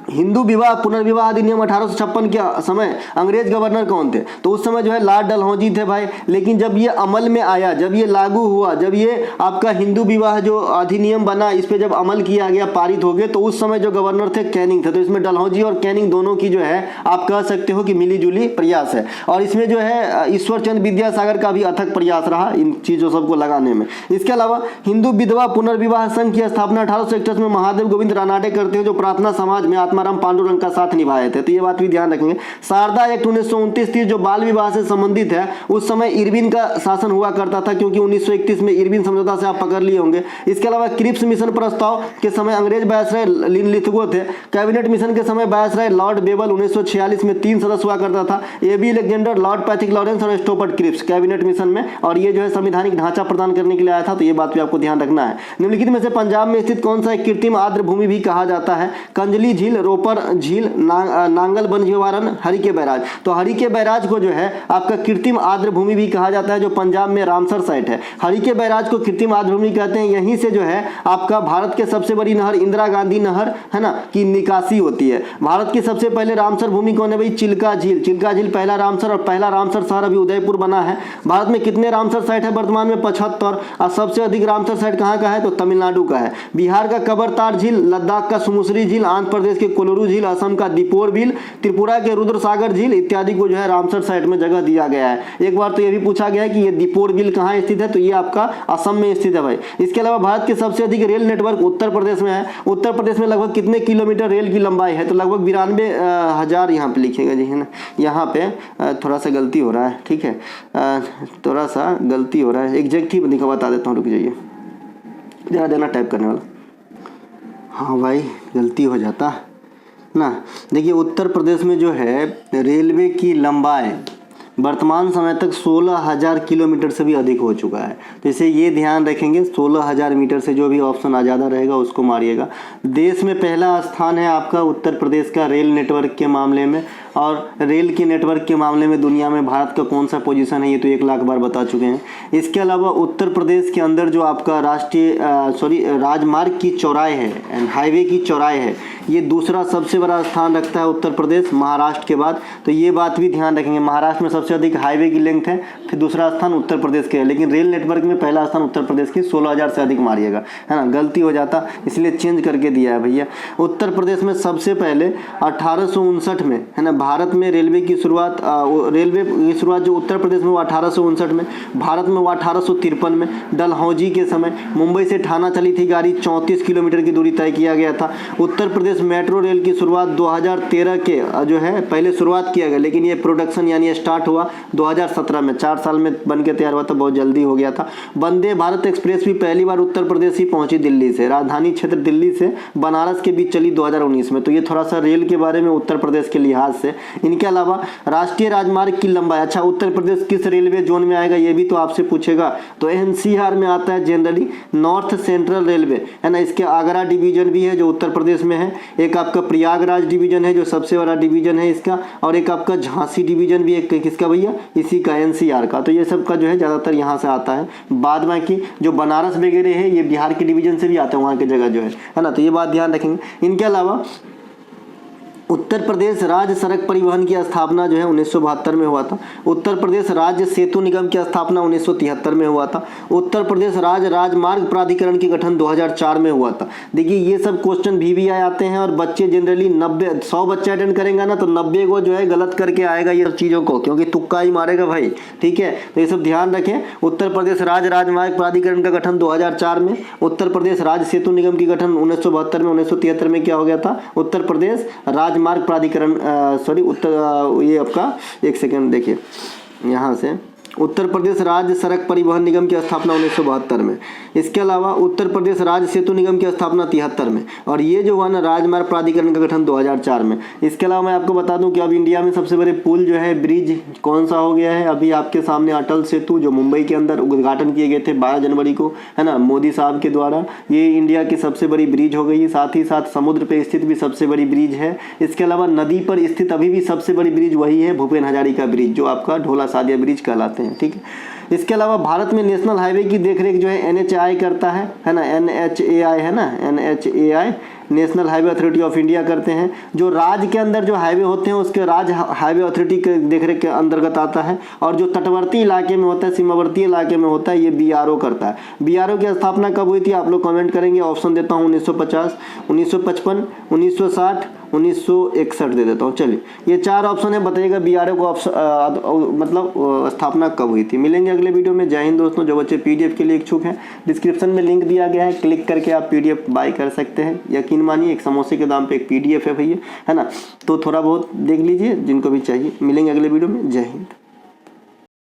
हिंदू विवाह पुनर्विवाह अधिनियम 1856 के समय अंग्रेज गवर्नर कौन थे, तो उस समय जो है लॉर्ड डलहौजी थे भाई। लेकिन जब ये अमल में आया, जब ये लागू हुआ, जब ये आपका हिंदू विवाह जो अधिनियम बना, इस पे जब अमल किया गया, पारित हो गए, तो उस समय जो गवर्नर थे कैनिंग थे। तो इसमें डलहौजी और कैनिंग दोनों की जो है आप कह सकते हो कि मिली जुली प्रयास है। और इसमें जो है ईश्वर चंद्र विद्यासागर का भी अथक प्रयास रहा इन चीजों सबको लगाने में। इसके अलावा हिंदू विधवा पुनर्विवाह संघ की स्थापना 1861 में महादेव गोविंद रानाडे करते हैं, जो प्रार्थना समाज में आत्माराम पांडुरंग का साथ निभाए थे। तो ये बात भी ध्यान रखेंगे। शारदा एक्ट 1929 थी, जो बाल विवाह से संबंधित है। उस समय इरविन का शासन हुआ करता था, क्योंकि 1931 में इरविन समझौता से आप पकड़ लिए होंगे। इसके अलावा क्रिप्स मिशन प्रस्ताव के समय अंग्रेज वायसराय लिथगो थे। कैबिनेट मिशन के समय वायसराय लॉर्ड बेबल 1946 में 3 सदस्य हुआ करता था, A B Alexander, Lord Pethick Lawrence और स्टोपर्ट क्रिप्स कैबिनेट मिशन में, और ये जो है संवैधानिक ढांचा प्रदान करने के लिए आया था। तो ये बात भी आपको ध्यान रखना है। निम्नलिखित में से पंजाब में स्थित कौन सा एक कृत्रिम आर्द्र भूमि भी कहा जाता है, कंजली झील, रोपर झील, नांगल वन निवारण, हरिके बैराज। तो हरिके बैराज को जो है आपका कृत्रिम आर्द्र भूमि भी कहा जाता है, जो पंजाब में रामसर साइट है। हरिके बैराज को कृत्रिम आर्द्र भूमि कहते हैं। यहीं से जो है आपका भारत के सबसे बड़ी नहर इंदिरा गांधी नहर है ना की निकासी होती है। भारत की सबसे पहले रामसर भूमि कौन है भाई? चिल्का झील। चिल्का झील पहला रामसर, और पहला रामसर शहर अभी उदयपुर बना है। भारत में कितने रामसर साइट है वर्तमान में? 75। और सबसे अधिक रामसर साइट कहाँ का है? तो तमिलनाडु का है। बिहार का कबरतार झील, लद्दाख का सुमुश्री झील, आंध्र प्रदेश के कोलोरू झील, असम का दीपोर झील, त्रिपुरा के रुद्र सागर झील इत्यादि को जो है रामसर साइट में जगह दिया गया है। एक बार तो ये भी पूछा गया है कि ये दीपोर झील कहाँ स्थित है, तो ये आपका असम में स्थित है भाई। इसके अलावा भारत के सबसे अधिक रेल नेटवर्क उत्तर प्रदेश में है। उत्तर प्रदेश में लगभग कितने किलोमीटर रेल की लंबाई है? तो लगभग 92,000 यहाँ पे लिखेगा जी, है ना। यहाँ पे थोड़ा सा गलती हो रहा है, ठीक है, थोड़ा सा गलती हो रहा है। एग्जैक्ट ही बता देता हूँ, रुक जाइए, ध्यान देना टाइप करने वाला। हाँ भाई गलती हो जाता ना। देखिए उत्तर प्रदेश में जो है रेलवे की लंबाई वर्तमान समय तक 16,000 किलोमीटर से भी अधिक हो चुका है। तो इसे ये ध्यान रखेंगे, 16,000 मीटर से जो भी ऑप्शन आ ज़्यादा रहेगा उसको मारिएगा। देश में पहला स्थान है आपका उत्तर प्रदेश का रेल नेटवर्क के मामले में, और रेल के नेटवर्क के मामले में दुनिया में भारत का कौन सा पोजीशन है ये तो 1 लाख बार बता चुके हैं। इसके अलावा उत्तर प्रदेश के अंदर जो आपका राजमार्ग की चौड़ाई है, हाईवे की चौड़ाई है, ये दूसरा सबसे बड़ा स्थान रखता है उत्तर प्रदेश महाराष्ट्र के बाद। तो ये बात भी ध्यान रखेंगे, महाराष्ट्र में सबसे अधिक हाईवे की लेंथ है, फिर दूसरा स्थान उत्तर प्रदेश के है, लेकिन रेल नेटवर्क में पहला स्थान उत्तर प्रदेश की 16,000 से अधिक मारिएगा, है ना। गलती हो जाता इसलिए चेंज करके दिया है भैया। उत्तर प्रदेश में सबसे पहले 1859 में, है ना, भारत में रेलवे की शुरुआत जो उत्तर प्रदेश में वो 1859 में, भारत में वो 1853 में डलहौजी के समय मुंबई से ठाना चली थी गाड़ी, 34 किलोमीटर की दूरी तय किया गया था। उत्तर प्रदेश मेट्रो रेल की शुरुआत 2013 के जो है पहले शुरुआत किया गया, लेकिन ये प्रोडक्शन यानी स्टार्ट हुआ 2017 में, 4 साल में बन के तैयार हुआ था, बहुत जल्दी हो गया था। वंदे भारत एक्सप्रेस भी पहली बार उत्तर प्रदेश ही पहुंची दिल्ली से, राजधानी क्षेत्र दिल्ली से बनारस के बीच चली 2019 में। तो ये थोड़ा सा रेल के बारे में उत्तर प्रदेश के लिहाज से। इनके अलावा राष्ट्रीय राजमार्ग की लंबाई, अच्छा उत्तर प्रदेश किस रेलवे जोन में आएगा ये भी तो आपसे पूछेगा, तो एनसीआर में आता है जनरली, नॉर्थ सेंट्रल रेलवे, है ना। इसके आगरा डिवीजन भी है जो उत्तर प्रदेश में है, एक आपका प्रयागराज डिवीजन है जो सबसे बड़ा डिवीजन है इसका, और एक आपका झांसी डिवीजन भी है, किसका भैया? इसी का, एनसीआर का। तो ये सब का जो है ज़्यादातर यहाँ से आता है। बाद बाकी जो बनारस वगैरह है ये बिहार के डिवीजन से भी आते हैं, वहाँ की जगह जो है ना। तो ये बात ध्यान रखेंगे। इनके अलावा उत्तर प्रदेश राज्य सड़क परिवहन की स्थापना जो है 1972 में हुआ था। उत्तर प्रदेश राज्य सेतु निगम की स्थापना 1973 में हुआ था। उत्तर प्रदेश राज्य राजमार्ग प्राधिकरण की गठन 2004 में हुआ था। देखिए ये सब क्वेश्चन VVI आते हैं, और बच्चे जनरली 100 बच्चे अटेंड करेंगे ना तो 90 को जो है गलत करके आएगा ये चीज़ों को, क्योंकि तुक्का ही मारेगा भाई, ठीक है। तो ये सब ध्यान रखें। उत्तर प्रदेश राज्य राजमार्ग प्राधिकरण का गठन 2004 में, उत्तर प्रदेश राज्य सेतु निगम की गठन 1972 में, 1973 में क्या हो गया था? उत्तर प्रदेश राजमार्ग प्राधिकरण ये आपका एक सेकंड देखिए, यहाँ से उत्तर प्रदेश राज्य सड़क परिवहन निगम की स्थापना 1972 में। इसके अलावा उत्तर प्रदेश राज्य सेतु निगम की स्थापना 73 में, और ये जो हुआ ना राजमार्ग प्राधिकरण का गठन 2004 में। इसके अलावा मैं आपको बता दूं कि अब इंडिया में सबसे बड़े पुल जो है, ब्रिज कौन सा हो गया है? अभी आपके सामने अटल सेतु, जो मुंबई के अंदर उद्घाटन किए गए थे 12 जनवरी को, है ना, मोदी साहब के द्वारा। ये इंडिया की सबसे बड़ी ब्रिज हो गई है, साथ ही साथ समुद्र पर स्थित भी सबसे बड़ी ब्रिज है। इसके अलावा नदी पर स्थित अभी भी सबसे बड़ी ब्रिज वही है, भूपेन हजारिका ब्रिज, जो आपका ढोला सादिया ब्रिज कहलाते हैं, ठीक है। इसके अलावा भारत में नेशनल हाईवे की देखरेख जो है NHAI करता है ना, NHAI है ना, NHAI national highway authority of India करते हैं। जो राज्य के अंदर जो हाईवे होते हैं उसके राज्य हाईवे अथॉरिटी के देखरेख के अंतर्गत आता है, और जो तटवर्ती इलाके में होता है, सीमावर्ती इलाके में होता है, ये BRO करता है। BRO की स्थापना कब हुई थी आप लोग कमेंट करेंगे। ऑप्शन देता हूँ 1950, 1955, 1960, 1961 दे देता हूँ। चलिए ये 4 ऑप्शन है, बताइएगा BRO को मतलब स्थापना कब हुई थी। मिलेंगे अगले वीडियो में। जय हिंद दोस्तों। जो बच्चे PDF के लिए इच्छुक हैं, डिस्क्रिप्शन में लिंक दिया गया है, क्लिक करके आप PDF बाय कर सकते हैं। यकीन मानिए एक समोसे के दाम पे एक PDF है भैया, है ना। तो थोड़ा बहुत देख लीजिए जिनको भी चाहिए। मिलेंगे अगले वीडियो में। जय हिंद।